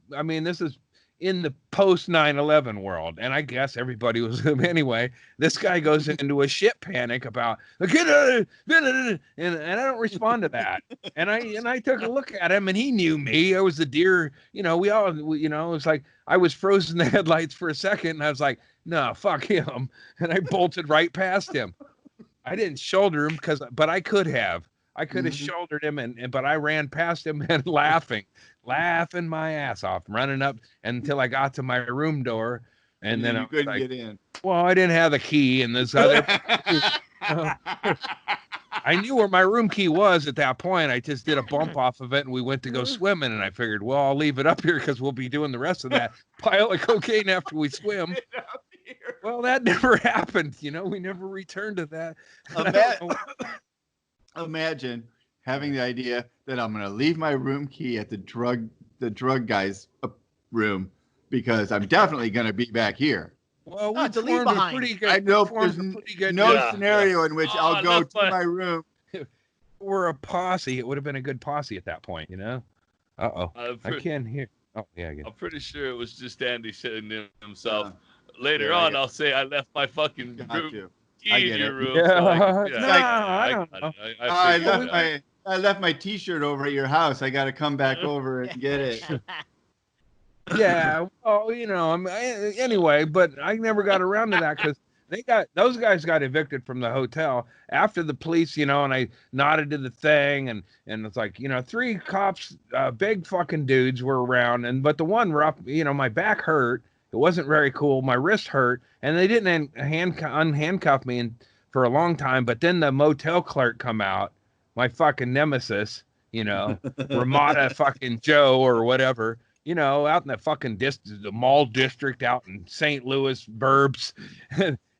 in the post 9/11 world, and I guess everybody was him anyway. This guy goes into a shit panic about get out, and I don't respond to that. And I took a look at him, and he knew me. I was the deer, we all, it was like I was frozen the headlights for a second, and I was like, no, fuck him, and I bolted right past him. I didn't shoulder him but I could have. I could have shouldered him, but I ran past him and laughing my ass off, running up until I got to my room door, and then I couldn't get in. Well, I didn't have the key, and this other. I knew where my room key was at that point. I just did a bump off of it, and we went to go swimming. And I figured, well, I'll leave it up here because we'll be doing the rest of that pile of cocaine after we swim. Well, that never happened. We never returned to that. Imagine having the idea that I'm going to leave my room key at the drug guy's room because I'm definitely going to be back here. Well, we formed a pretty good. I know there's no scenario in which I'll go to my room. We're a posse. It would have been a good posse at that point, Uh-oh. I can't hear. Oh, yeah, I get it. I'm pretty sure it was just Andy sitting in himself. Later on, I'll say I left my fucking room. I get it. Room, I don't know. I left my T-shirt over at your house. I got to come back over and get it. Yeah, well, anyway, but I never got around to that because those guys got evicted from the hotel after the police, and I nodded to the thing, and it's like, 3 cops, big fucking dudes were around, but the one were up, my back hurt. It wasn't very cool. My wrist hurt, and they didn't unhandcuff me for a long time. But then the motel clerk come out, my fucking nemesis, Ramada fucking Joe or whatever, out in the fucking the mall district out in St. Louis burbs.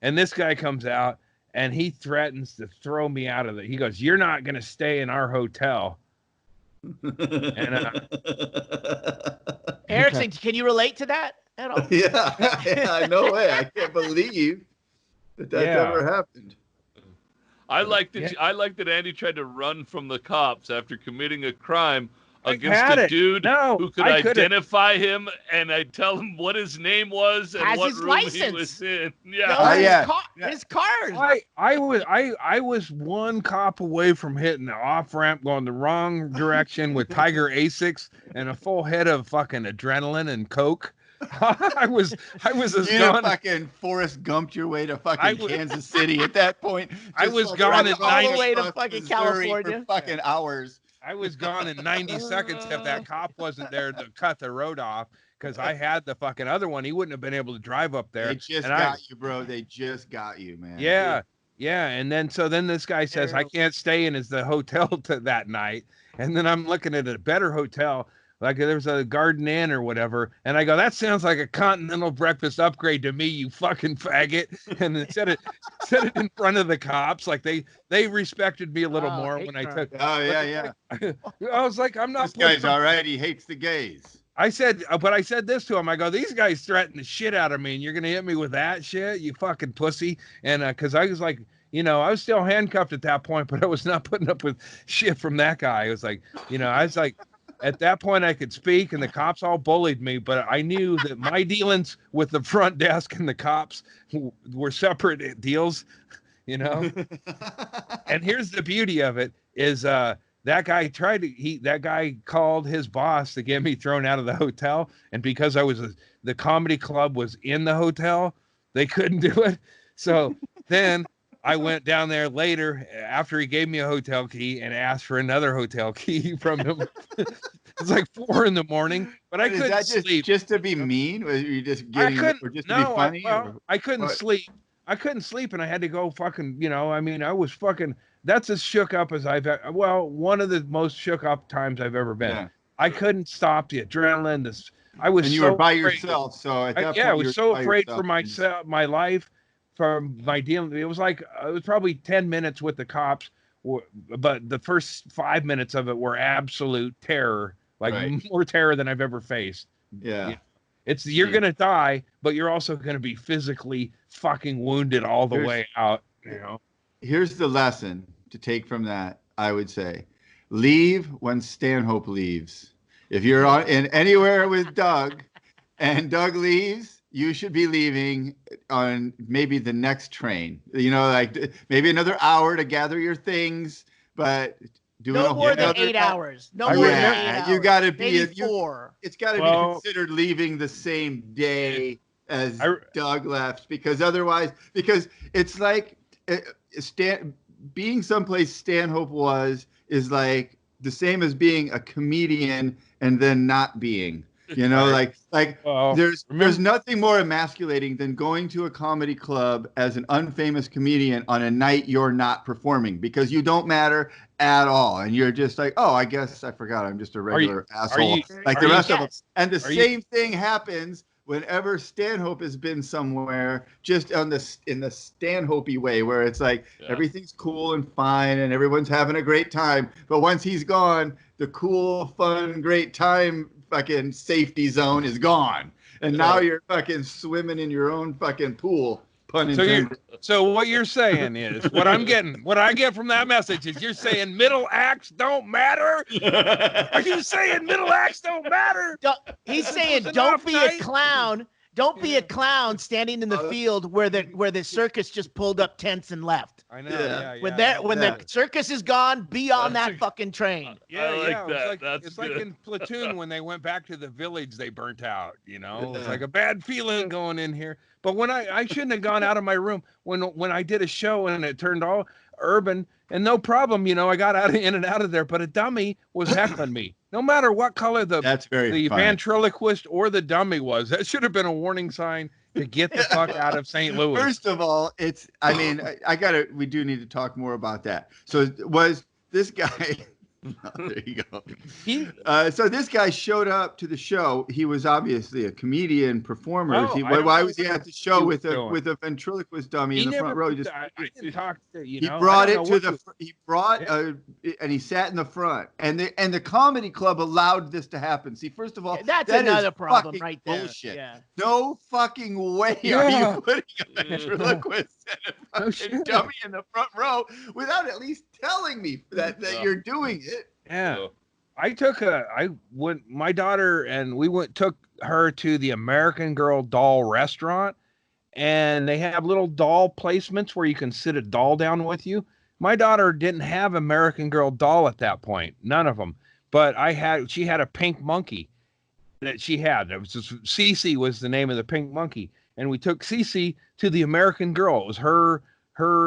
And this guy comes out, and he threatens to throw me out of it. He goes, "You're not going to stay in our hotel." And Erickson, can you relate to that at all? Yeah, no way. I can't believe that's ever happened. I like that Andy tried to run from the cops after committing a crime against a dude who could identify him, and I'd tell him what his name was and what room he was in. His cars. I was one cop away from hitting the off ramp going the wrong direction with Tiger Asics and a full head of fucking adrenaline and coke. I was as gone. Fucking Forrest Gumped your way to fucking Kansas City at that point. I was gone in all the way to fucking California for fucking hours. I was gone in 90 seconds if that cop wasn't there to cut the road off because I had the fucking other one. He wouldn't have been able to drive up there. They just got you, bro. They just got you, man. Yeah. And then this guy says, I can't stay in the hotel that night. And then I'm looking at a better hotel. Like there's a Garden Inn or whatever. And I go, that sounds like a continental breakfast upgrade to me, you fucking faggot. And then said it in front of the cops. Like they respected me a little more when I took. Oh, yeah. I was like, I'm not. This guy's all right. He hates the gays. I said this to him. I go, these guys threaten the shit out of me. And you're going to hit me with that shit, you fucking pussy. And because I was like, I was still handcuffed at that point, but I was not putting up with shit from that guy. It was like, I was like, at that point, I could speak, and the cops all bullied me, but I knew that my dealings with the front desk and the cops were separate deals, And here's the beauty of it is that guy called his boss to get me thrown out of the hotel, and because the comedy club was in the hotel, they couldn't do it. So then I went down there later after he gave me a hotel key and asked for another hotel key from him. It's like 4 a.m, but I couldn't sleep. Just to be mean? Were you just getting or just to be funny? I couldn't sleep. I couldn't sleep, and I had to go fucking, I was fucking, that's as shook up as one of the most shook up times I've ever been. Yeah. I couldn't stop the adrenaline. I was and you were by yourself, so at that point, I was so afraid for myself, my life. From my dealing, it was probably 10 minutes with the cops, but the first 5 minutes of it were absolute terror, more terror than I've ever faced. Yeah. You're going to die, but you're also going to be physically fucking wounded all the way out. Here's the lesson to take from that, I would say. Leave when Stanhope leaves. If you're in anywhere with Doug and Doug leaves, you should be leaving on maybe the next train. You know, like maybe another hour to gather your things, but no more than 8 hours. No more than 8 hours. You got to be maybe 4. It's got to be considered leaving the same day as Doug left, because otherwise, because it's like being someplace Stanhope is like the same as being a comedian and then not being. You know, there's nothing more emasculating than going to a comedy club as an unfamous comedian on a night you're not performing, because you don't matter at all, and you're just like, oh, I guess I forgot I'm just a regular asshole like the rest of them. And the same thing happens whenever Stanhope has been somewhere, just in the Stanhope-y way, where it's like everything's cool and fine and everyone's having a great time, but once he's gone, the cool, fun, great time fucking safety zone is gone, and now you're fucking swimming in your own fucking pool. Pun intended. So what you're saying is, what I get from that message is, you're saying middle acts don't matter. Are you saying middle acts don't matter? He's saying don't be a clown. Don't be a clown standing in the field where the circus just pulled up tents and left. I know. When the circus is gone, be on that fucking train. It's like in Platoon when they went back to the village they burnt out. You know, it's like a bad feeling going in here. But when I shouldn't have gone out of my room when I did a show and it turned all urban, and no problem, you know, I got in and out of there. But a dummy was heckling me. No matter what color the ventriloquist or the dummy was, that should have been a warning sign to get the fuck out of St. Louis. First of all, we do need to talk more about that. So was this guy, there you go. So this guy showed up to the show. He was obviously a comedian performer. Why was he at the show with a ventriloquist dummy in the front row? And he sat in the front. And the comedy club allowed this to happen. See, first of all, that's another problem right there. Bullshit. Yeah. No fucking way are you putting a ventriloquist and a fucking dummy in the front row without at least telling me that you're doing it. Yeah. I went, my daughter and took her to the American Girl doll restaurant, and they have little doll placements where you can sit a doll down with you. My daughter didn't have American Girl doll at that point, none of them, but she had a pink monkey that she had. It was just, Cece was the name of the pink monkey, and we took Cece to the American Girl. It was her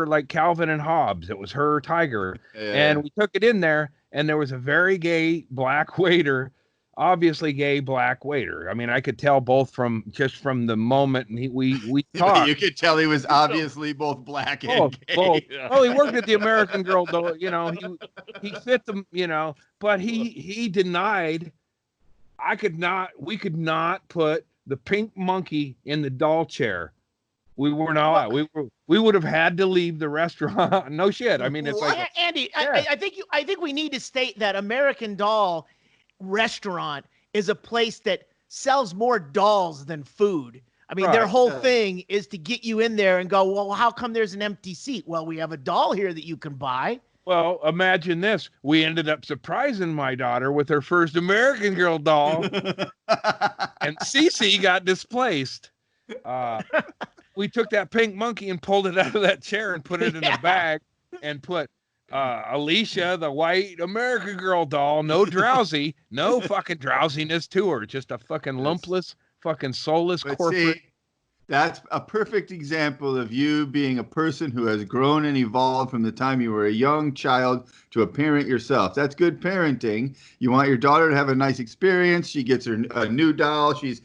like Calvin and Hobbes. It was her tiger, and we took it in there. And there was a very gay black waiter, obviously gay black waiter. I mean, I could tell both from the moment we talked. You could tell he was obviously both black and gay. Both. Oh, he worked at the American Girl, though. You know, he fit them. You know, but he denied. We could not put the pink monkey in the doll chair. We were not. We would have had to leave the restaurant. No shit. I mean, it's like Andy. Yeah. I think we need to state that American Doll restaurant is a place that sells more dolls than food. I mean, their whole thing is to get you in there and go, well, how come there's an empty seat? Well, we have a doll here that you can buy. Well, imagine this. We ended up surprising my daughter with her first American Girl doll, and Cece got displaced. We took that pink monkey and pulled it out of that chair and put it in a bag and put Alicia, the white American Girl doll, no fucking drowsiness to her. Just a fucking lumpless, fucking soulless corporate. See, that's a perfect example of you being a person who has grown and evolved from the time you were a young child to a parent yourself. That's good parenting. You want your daughter to have a nice experience. She gets a new doll. She's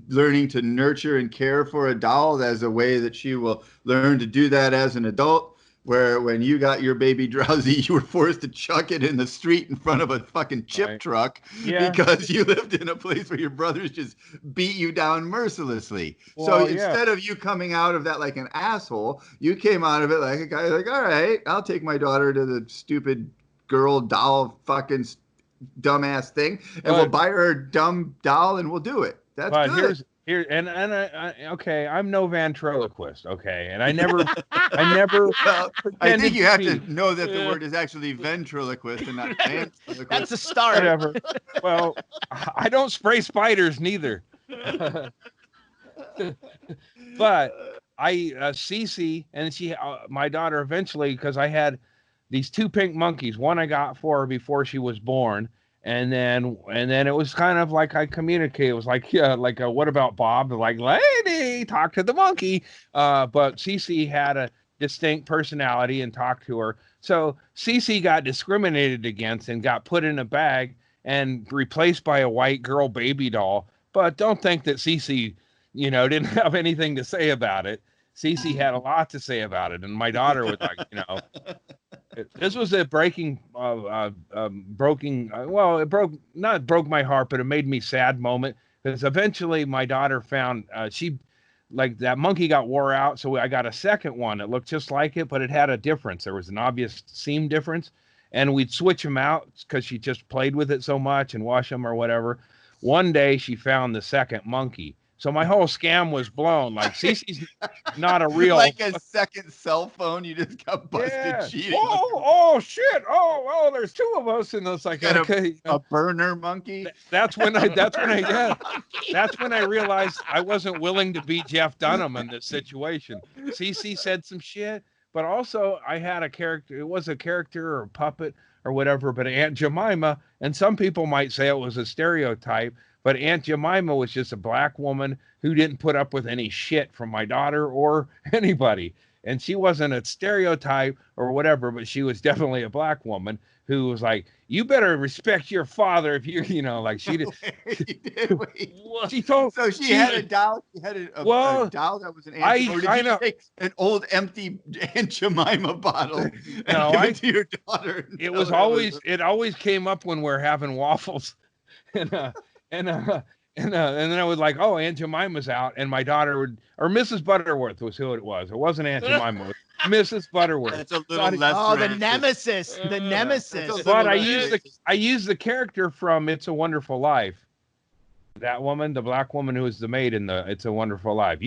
learning to nurture and care for a doll as a way that she will learn to do that as an adult. Where when you got your baby Drowsy, you were forced to chuck it in the street in front of a fucking chip truck because you lived in a place where your brothers just beat you down mercilessly. So instead of you coming out of that like an asshole, you came out of it like a guy like, all right, I'll take my daughter to the stupid girl doll fucking dumbass thing, and we'll buy her a dumb doll and we'll do it. That's good. Here and okay, I'm no ventriloquist, okay, and I never. Well, I think you have to know that the word is actually ventriloquist and not ventriloquist. That's a start. Whatever. Well, I don't spray spiders neither. But Cece and she, my daughter, eventually, because I had these 2 pink monkeys. One I got for her before she was born. And then it was kind of like I communicated. It was like, yeah, like what about Bob? Like, lady, talk to the monkey. But Cece had a distinct personality and talked to her. So Cece got discriminated against and got put in a bag and replaced by a white girl baby doll. But don't think that Cece, didn't have anything to say about it. Cece had a lot to say about it. And my daughter was like, this was a broke my heart, but it made me sad moment because eventually my daughter found that monkey got wore out. So I got a second one. It looked just like it, but it had a difference. There was an obvious seam difference, and we'd switch them out because she just played with it so much and wash them or whatever. One day she found the second monkey. So my whole scam was blown. Like, Cece's not a real... Like a second cell phone, you just got busted cheating. Oh, shit. Oh, there's 2 of us. And it's like, okay. A burner monkey? That's when I realized I wasn't willing to be Jeff Dunham in this situation. Cece said some shit, but also I had a character. It was a character or a puppet or whatever, but Aunt Jemima, and some people might say it was a stereotype, but Aunt Jemima was just a black woman who didn't put up with any shit from my daughter or anybody. And she wasn't a stereotype or whatever, but she was definitely a black woman who was like, you better respect your father if you, like she did. She told. So she had a doll. She had a doll that was an Aunt. Or did you take an old empty Aunt Jemima bottle and give it to your daughter? It always came up when we're having waffles, and then I was like, oh, Aunt Jemima's out, and my daughter would, or Mrs. Butterworth was who it was. It wasn't Aunt Jemima, it was Mrs. Butterworth. That's a little less. Oh, the nemesis, the nemesis. But I used the character from It's a Wonderful Life. That woman, the black woman who was the maid in the It's a Wonderful Life.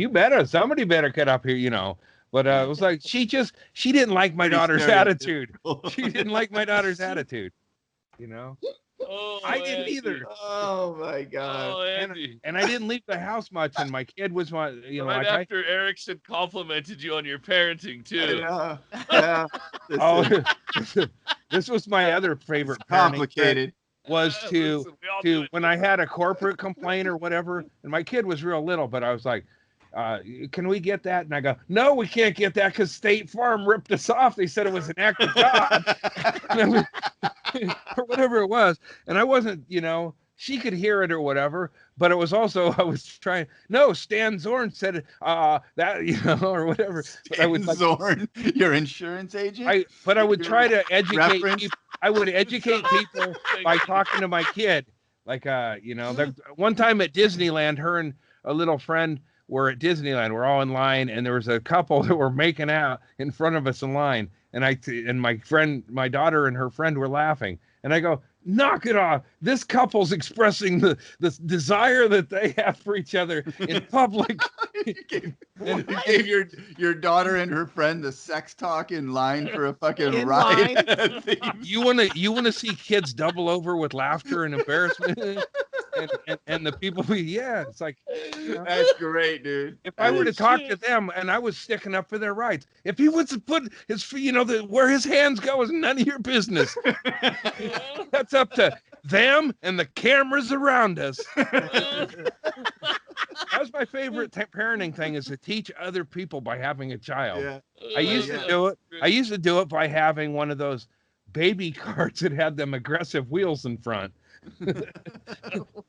Somebody better get up here, But it was like she didn't like my daughter's attitude. She didn't like my daughter's attitude, Oh, I didn't either. Oh my God! Oh, Andy. And I didn't leave the house much, and my kid was my, after Erickson complimented you on your parenting too. Yeah. This was my other favorite. Complicated. Was when I had a corporate complaint or whatever, and my kid was real little, but I was like, can we get that? And I go, no, we can't get that because State Farm ripped us off. They said it was an act of God. Or whatever it was. And I wasn't, she could hear it or whatever, but it was also, I was trying, no, Stan Zorn said that, or whatever. Stan Zorn, your insurance agent? I would try to educate people. I would educate people by talking to my kid. Like, one time at Disneyland, her and a little friend were at Disneyland. We're all in line, and there was a couple that were making out in front of us in line. And my daughter and her friend were laughing. And I go, knock it off. This couple's expressing the desire that they have for each other in public. You gave your daughter and her friend the sex talk in line for a fucking ride. You wanna see kids double over with laughter and embarrassment? and the people, it's like, that's great, dude. If I were to talk to them and I was sticking up for their rights, if he was to put his, where his hands go is none of your business. That's up to them and the cameras around us. That was my favorite parenting thing, is to teach other people by having a child. Yeah. I used to do it. I used to do it by having one of those baby carts that had them aggressive wheels in front.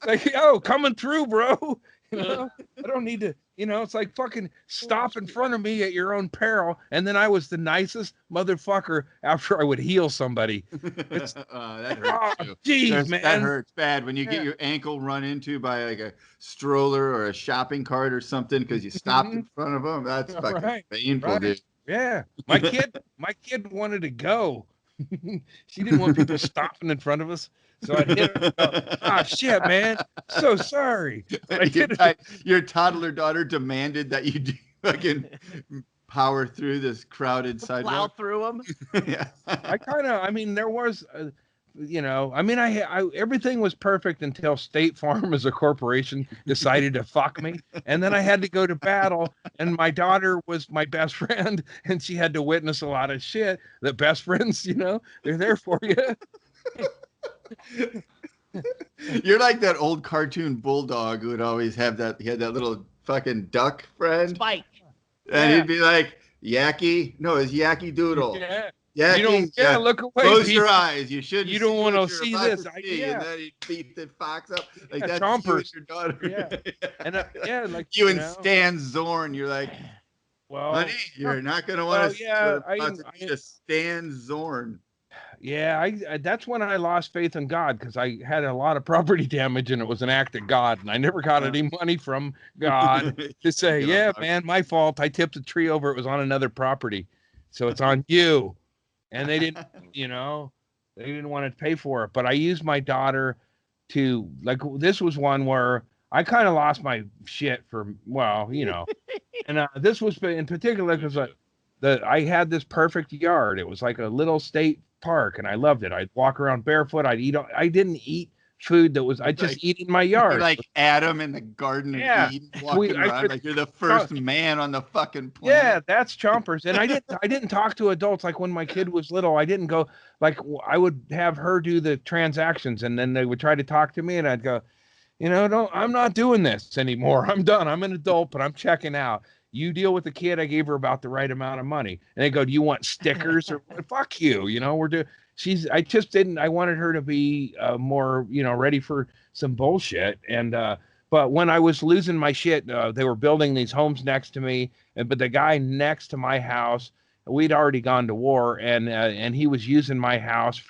Like, coming through, bro. I don't need to, it's like fucking stop in front of me at your own peril. And then I was the nicest motherfucker after I would heal somebody. That hurts. Jeez, man. That hurts bad when you get your ankle run into by like a stroller or a shopping cart or something because you stopped in front of them. That's fucking painful, dude. Yeah. My kid wanted to go. She didn't want people stopping in front of us. So I hit her. Ah, shit, man. So sorry. Your toddler daughter demanded that you fucking power through this crowded sidewalk. Plow through them. Yeah. I mean, there was, I mean, everything was perfect until State Farm as a corporation decided to fuck me. And then I had to go to battle, and my daughter was my best friend, and she had to witness a lot of shit. The best friends, they're there for you. You're like that old cartoon bulldog who would always have that. He had that little fucking duck friend. Spike. And he'd be like, Yacky. No, it's Yacky Doodle. Yeah. Yacky, look away. Close your eyes. You shouldn't. You don't want to see this. And then he'd beat the fox up. Like that's chompers. You and your daughter. Yeah. And like you and Stan Zorn. You're like, well, honey, you're not gonna want to Stan Zorn. Yeah, that's when I lost faith in God, because I had a lot of property damage and it was an act of God, and I never got any money from God to say, yeah, man, my fault. I tipped a tree over. It was on another property, so it's on you. And they didn't, they didn't want to pay for it. But I used my daughter to, like, this was one where I kind of lost my shit for, and this was in particular because I had this perfect yard. It was like a little state park, and I loved it. I'd walk around barefoot. I didn't eat food that was, I just eat in my yard. Like Adam in the Garden of Eden, walking around like you're the first man on the fucking planet. Yeah, that's chompers. And I didn't talk to adults. Like when my kid was little, I didn't go, like, I would have her do the transactions, and then they would try to talk to me, and I'd go, I'm not doing this anymore. I'm done. I'm an adult, but I'm checking out. You deal with the kid. I gave her about the right amount of money. And they go, do you want stickers or fuck you? I just didn't, I wanted her to be more, ready for some bullshit. And, but when I was losing my shit, they were building these homes next to me. But the guy next to my house, we'd already gone to war, and he was using my house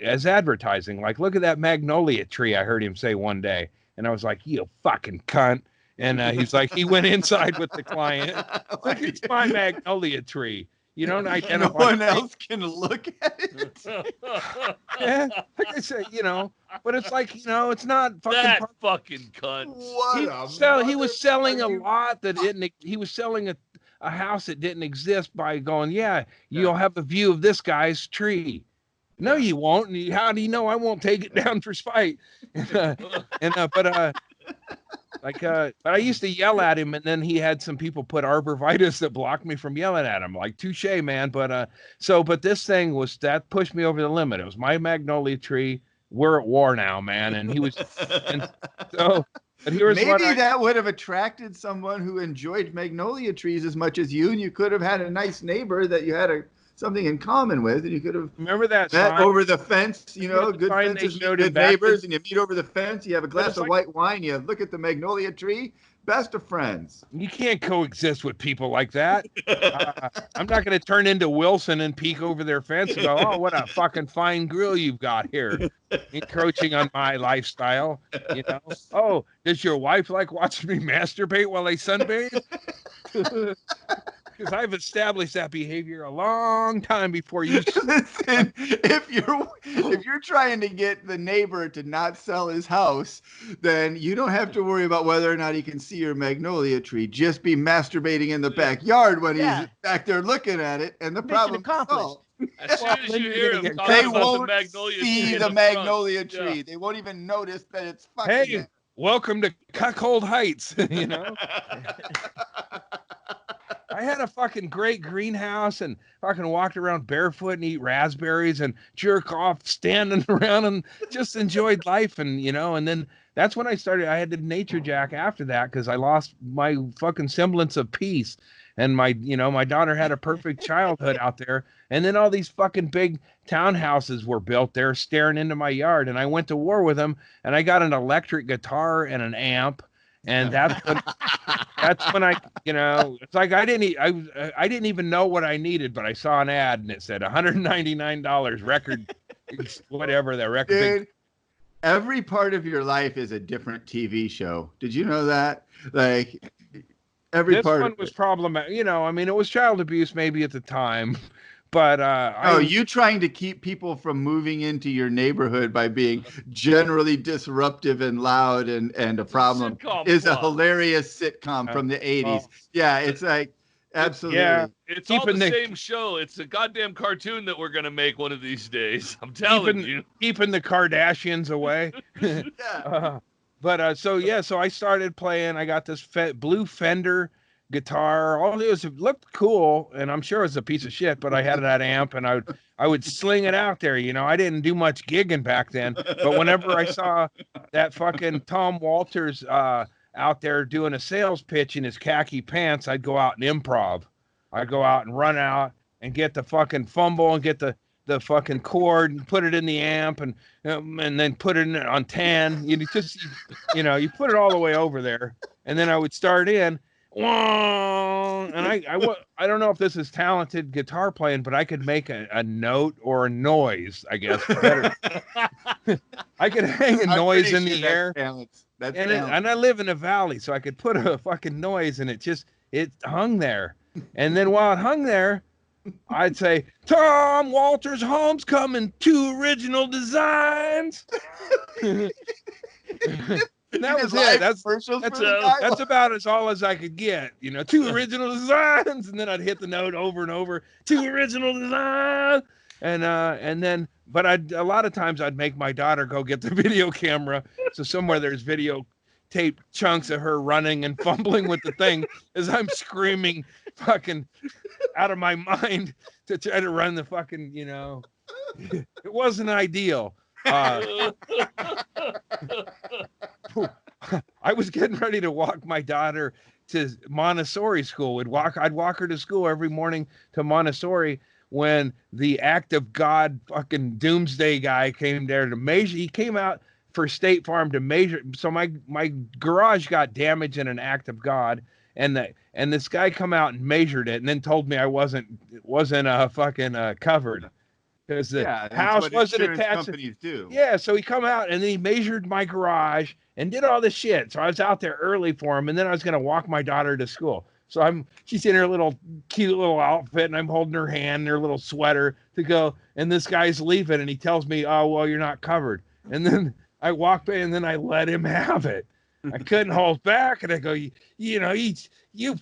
as advertising. Like, look at that magnolia tree, I heard him say one day. And I was like, you fucking cunt. And he's like, he went inside with the client. Like, it's my magnolia tree. You don't identify. No one else can look at it. Yeah, like I said, but it's like, it's not fucking. That fucking cunt. He was selling a lot that didn't. He was selling a house that didn't exist by going, you'll have a view of this guy's tree. No, you won't. And how do you know I won't take it down for spite? But I used to yell at him, and then he had some people put arborvitae that blocked me from yelling at him. Like, touche, man. But this thing that pushed me over the limit. It was my magnolia tree. We're at war now, man. And he was, and so. But here's maybe that would have attracted someone who enjoyed magnolia trees as much as you, and you could have had a nice neighbor that you had something in common with, and you could have remember that met over the fence, good fences, good neighbors, and you meet over the fence, you have a glass of white wine, you look at the magnolia tree, best of friends. You can't coexist with people like that. I'm not going to turn into Wilson and peek over their fence and go, oh, what a fucking fine grill you've got here, encroaching on my lifestyle. Oh, does your wife like watching me masturbate while they sunbathe? Because I've established that behavior a long time before you. Listen, if you're trying to get the neighbor to not sell his house, then you don't have to worry about whether or not he can see your magnolia tree. Just be masturbating in the backyard when he's back there looking at it, and the problem accomplished. As soon as you hear him they won't see the magnolia tree. They won't even notice that it's fucking. Hey, welcome to Cuckold Heights. I had a fucking great greenhouse and fucking walked around barefoot and eat raspberries and jerk off standing around and just enjoyed life. And, and then that's when I had to nature jack after that, because I lost my fucking semblance of peace. And my daughter had a perfect childhood out there. And then all these fucking big townhouses were built there staring into my yard. And I went to war with them, and I got an electric guitar and an amp. And that's when I, it's like I didn't even know what I needed, but I saw an ad and it said $199 record, whatever that record. Dude, every part of your life is a different TV show. Did you know that? Like this one was problematic. It was child abuse maybe at the time, But you trying to keep people from moving into your neighborhood by being generally disruptive and loud and a problem is a hilarious sitcom from the 80s. Yeah, it's like absolutely. It's all the same show. It's a goddamn cartoon that we're gonna make one of these days. I'm telling you. Keeping the Kardashians away. Yeah. So I started playing. I got this blue Fender guitar. All it looked cool, and I'm sure it was a piece of shit, but I had that amp, and I would sling it out there. I didn't do much gigging back then, but whenever I saw that fucking Tom Walters out there doing a sales pitch in his khaki pants, I'd go out and improv. I'd go out and run out and get the fucking fumble and get the fucking chord and put it in the amp and then put it on 10. You put it all the way over there, and then I would start in. And I don't know if this is talented guitar playing, but I could make a note or a noise, I guess. Better. I could hang a noise in the air. And I live in a valley, so I could put a fucking noise, and it hung there. And then while it hung there, I'd say, Tom Walters Homecoming 2 original designs. And that was it. That's about all as I could get. 2 original designs, and then I'd hit the note over and over. 2 original designs, and then. But a lot of times I'd make my daughter go get the video camera. So somewhere there's video tape chunks of her running and fumbling with the thing as I'm screaming, fucking out of my mind to try to run the fucking. It wasn't ideal. I was getting ready to walk my daughter to Montessori school. I'd walk her to school every morning to Montessori when the act of God fucking doomsday guy came there to measure. He came out for State Farm to measure. So my garage got damaged in an act of God, and this guy come out and measured it and then told me I wasn't fucking covered. Because the house wasn't attached. Companies do. Yeah, so he come out and then he measured my garage and did all this shit. So I was out there early for him, and then I was gonna walk my daughter to school. So she's in her cute little outfit, and I'm holding her hand in her little sweater to go. And this guy's leaving, and he tells me, "Oh, well, you're not covered." And then I walk by, and then I let him have it. I couldn't hold back, and I go, you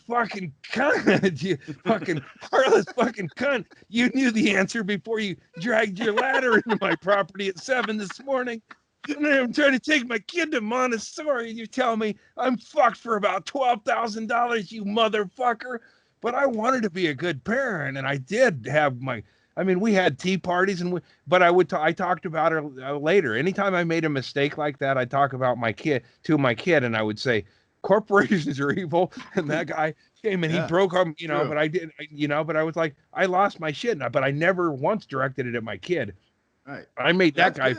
fucking cunt, you fucking heartless fucking cunt. You knew the answer before you dragged your ladder into my property at 7 this morning. And I'm trying to take my kid to Montessori, and you tell me I'm fucked for about $12,000, you motherfucker. But I wanted to be a good parent, and I did have we had tea parties, but I talked about her later. Anytime I made a mistake like that, I talk about my kid, and I would say, corporations are evil, and that guy came and he broke them, but I did, but I was like, I lost my shit, but I never once directed it at my kid. Right. I made that guy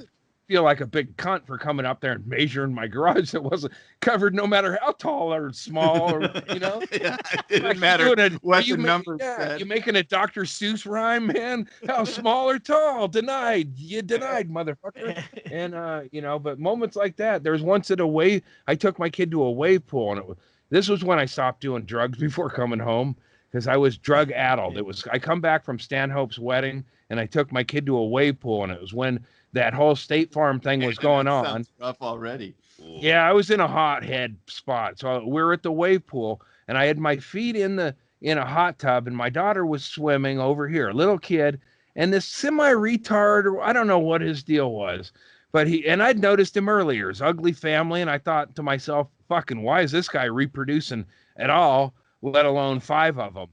feel like a big cunt for coming up there and measuring my garage that wasn't covered no matter how tall or small or Yeah, it didn't matter what the number said. You making a Dr. Seuss rhyme, man? How small or tall? Denied. You denied, motherfucker. And but moments like that. There was once I took my kid to a wave pool, and this was when I stopped doing drugs before coming home, because I was drug addled. I come back from Stanhope's wedding, and I took my kid to a wave pool, and it was when that whole State Farm thing was going on. Sounds rough already. Yeah, I was in a hothead spot. So we were at the wave pool, and I had my feet in a hot tub, and my daughter was swimming over here, a little kid, and this semi-retard, or I don't know what his deal was, but I'd noticed him earlier, his ugly family, and I thought to myself, fucking, why is this guy reproducing at all, let alone 5 of them,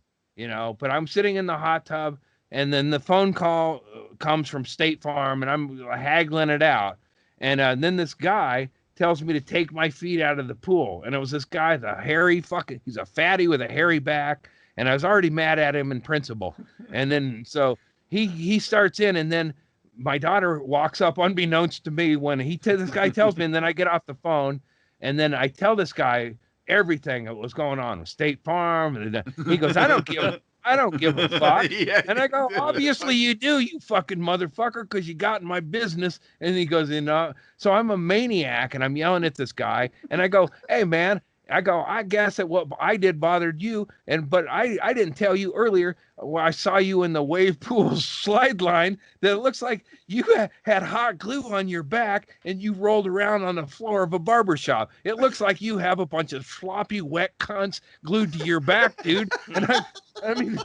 But I'm sitting in the hot tub, and then the phone call comes from State Farm, and I'm haggling it out. And then this guy tells me to take my feet out of the pool. And it was this guy, he's a fatty with a hairy back. And I was already mad at him in principle. And then, so he starts in, and then my daughter walks up unbeknownst to me when this guy tells me, and then I get off the phone, and then I tell this guy everything that was going on with State Farm. And he goes, I don't give a fuck. Yeah, and I go, obviously you do, you fucking motherfucker, because you got in my business. And he goes, so I'm a maniac, and I'm yelling at this guy. And I go, hey, man, I go, I guess that what I did bothered you, but I didn't tell you earlier when I saw you in the wave pool slide line that it looks like you had hot glue on your back and you rolled around on the floor of a barber shop. It looks like you have a bunch of sloppy wet cunts glued to your back, dude. And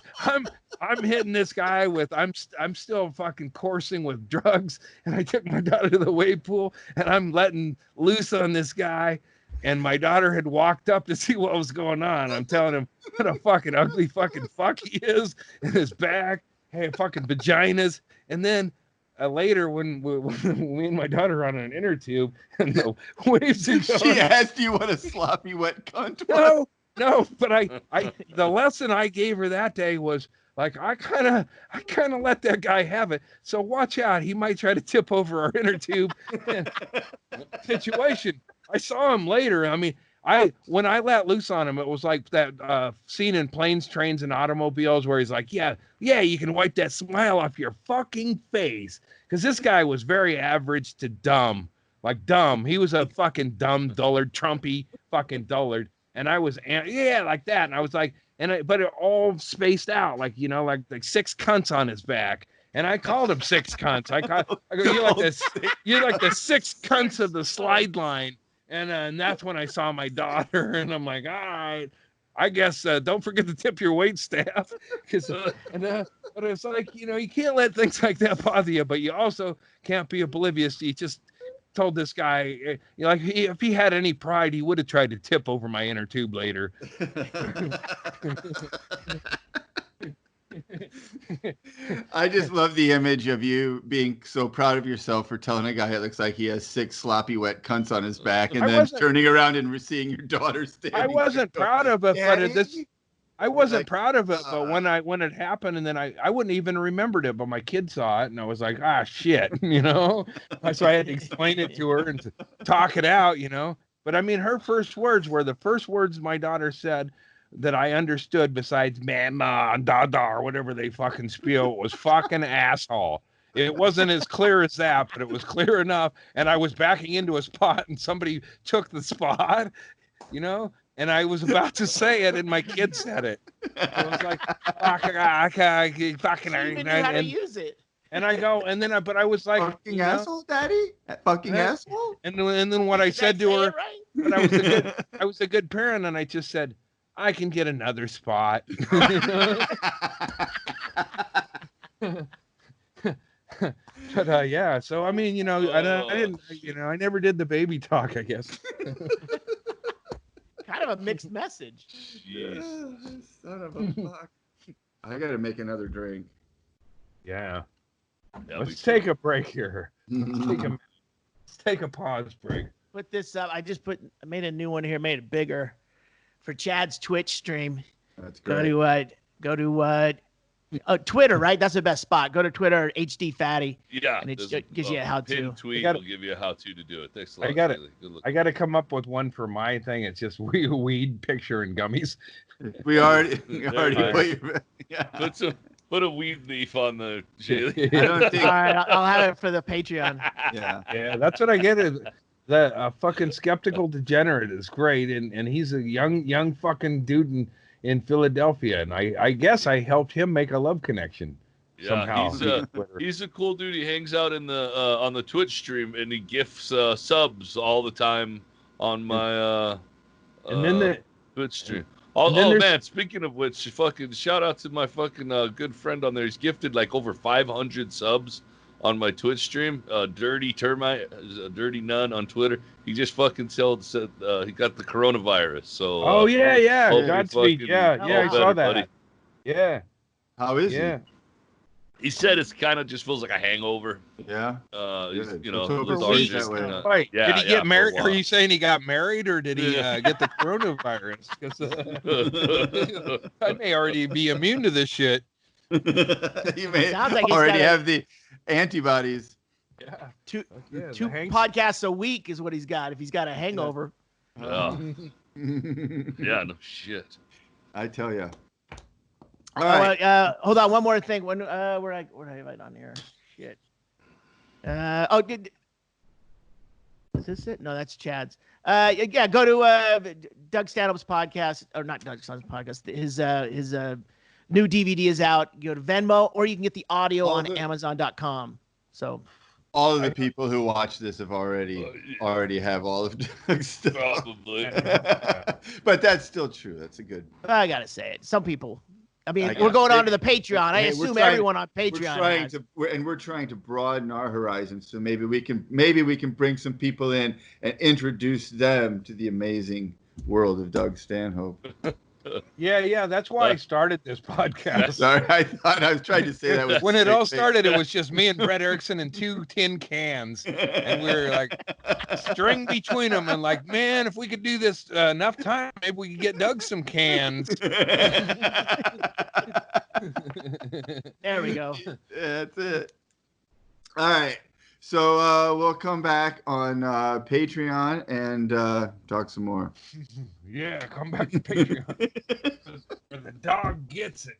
I'm hitting this guy with I'm still fucking coursing with drugs, and I took my daughter to the wave pool and I'm letting loose on this guy. And my daughter had walked up to see what was going on. I'm telling him what a fucking ugly fucking fuck he is in his back, hey, fucking vaginas. And then later, when me and my daughter are on an inner tube and the waves are going, she asked you what a sloppy wet cunt was. No, but I the lesson I gave her that day was like I kind of let that guy have it. So watch out, he might try to tip over our inner tube situation. I saw him later. I mean, when I let loose on him, it was like that scene in Planes, Trains, and Automobiles where he's like, yeah, you can wipe that smile off your fucking face. Because this guy was very average to dumb. Like dumb. He was a fucking dumb dullard, Trumpy fucking dullard. And I was, like that. And I was like, but it all spaced out, like, you know, like 6 cunts on his back. And I called him 6 cunts. I go, you're like the 6 cunts of the slide line. And that's when I saw my daughter, and I'm like, all right, I guess don't forget to tip your wait staff, but it's like, you know, you can't let things like that bother you, but you also can't be oblivious. You just told this guy, you know, like if he had any pride, he would have tried to tip over my inner tube later. I just love the image of you being so proud of yourself for telling a guy it looks like he has 6 sloppy wet cunts on his back, and then turning around and seeing your daughter standing. I wasn't proud of it, but when it happened, and then I wouldn't even remembered it, but my kid saw it, and I was like, shit, you know. So I had to explain it to her and talk it out, you know. But I mean, her first words were the first words my daughter said that I understood, besides mama and dada or whatever they fucking spiel, was fucking asshole. It wasn't as clear as that, but it was clear enough. And I was backing into a spot and somebody took the spot, you know, and I was about to say it and my kid said it. I was like, fucking, you knew how to use it. And I go, and then but I was like, fucking asshole, daddy, fucking asshole. And then what I said to her, right? But I was a good parent, and I just said, I can get another spot. But yeah, so I mean, you know, I didn't, you know, I never did the baby talk, I guess. Kind of a mixed message. Son of a fuck. I gotta make another drink. Yeah. Let's take a break here. Let's take a pause break. Put this up. I made a new one here, made it bigger for Chad's Twitch stream. That's great. Go to Twitter, right? That's the best spot. Go to Twitter, HD Fatty. Yeah. And it gives you a how to. Tweet will give you a how to do it. Thanks a lot. I got to come up with one for my thing. It's just weed picture and gummies. We already put your, yeah. Put a weed leaf on the I don't think. All right, I'll have it for the Patreon. Yeah, that's what I get. Is that fucking skeptical degenerate is great, and he's a young fucking dude in Philadelphia, and I guess I helped him make a love connection. Yeah, somehow. He's a cool dude. He hangs out in the on the Twitch stream, and he gifts subs all the time on my Twitch stream. Man, speaking of which, fucking shout out to my fucking good friend on there. He's gifted like over 500 subs on my Twitch stream. Dirty Termite, Dirty Nun on Twitter. He just fucking said he got the coronavirus. So Godspeed. Yeah, I saw that. Buddy. Yeah. How is he? He said it's kind of just feels like a hangover. Yeah. You know, did he get married? Are you saying he got married, or did he get the coronavirus? Because I may already be immune to this shit. He may already have the antibodies. Yeah. Two podcasts a week is what he's got if he's got a hangover. Yeah, no shit. I tell you. All right. Hold on, one more thing. Where did I write on here? Shit. this it? No, that's Chad's. Yeah, go to Doug Stanhope's podcast, or not Doug Stanhope's podcast. His new DVD is out. Go to Venmo, or you can get the audio on Amazon.com. So all of the people who watch this have already have all of Doug's stuff. Probably. But that's still true. That's a good. I gotta say it. Some people. I mean, we're going on to the Patreon. I assume everyone on Patreon. We're trying to broaden our horizons. So maybe we can bring some people in and introduce them to the amazing world of Doug Stanhope. Yeah. That's why I started this podcast. Sorry, I thought I was trying to say that was when it all started. It was just me and Brett Erickson and 2 tin cans, and we were like string between them, and like, man, if we could do this enough time, maybe we could get Doug some cans. There we go. That's it. All right. So we'll come back on Patreon and talk some more. Yeah, come back to Patreon. Where the dog gets it.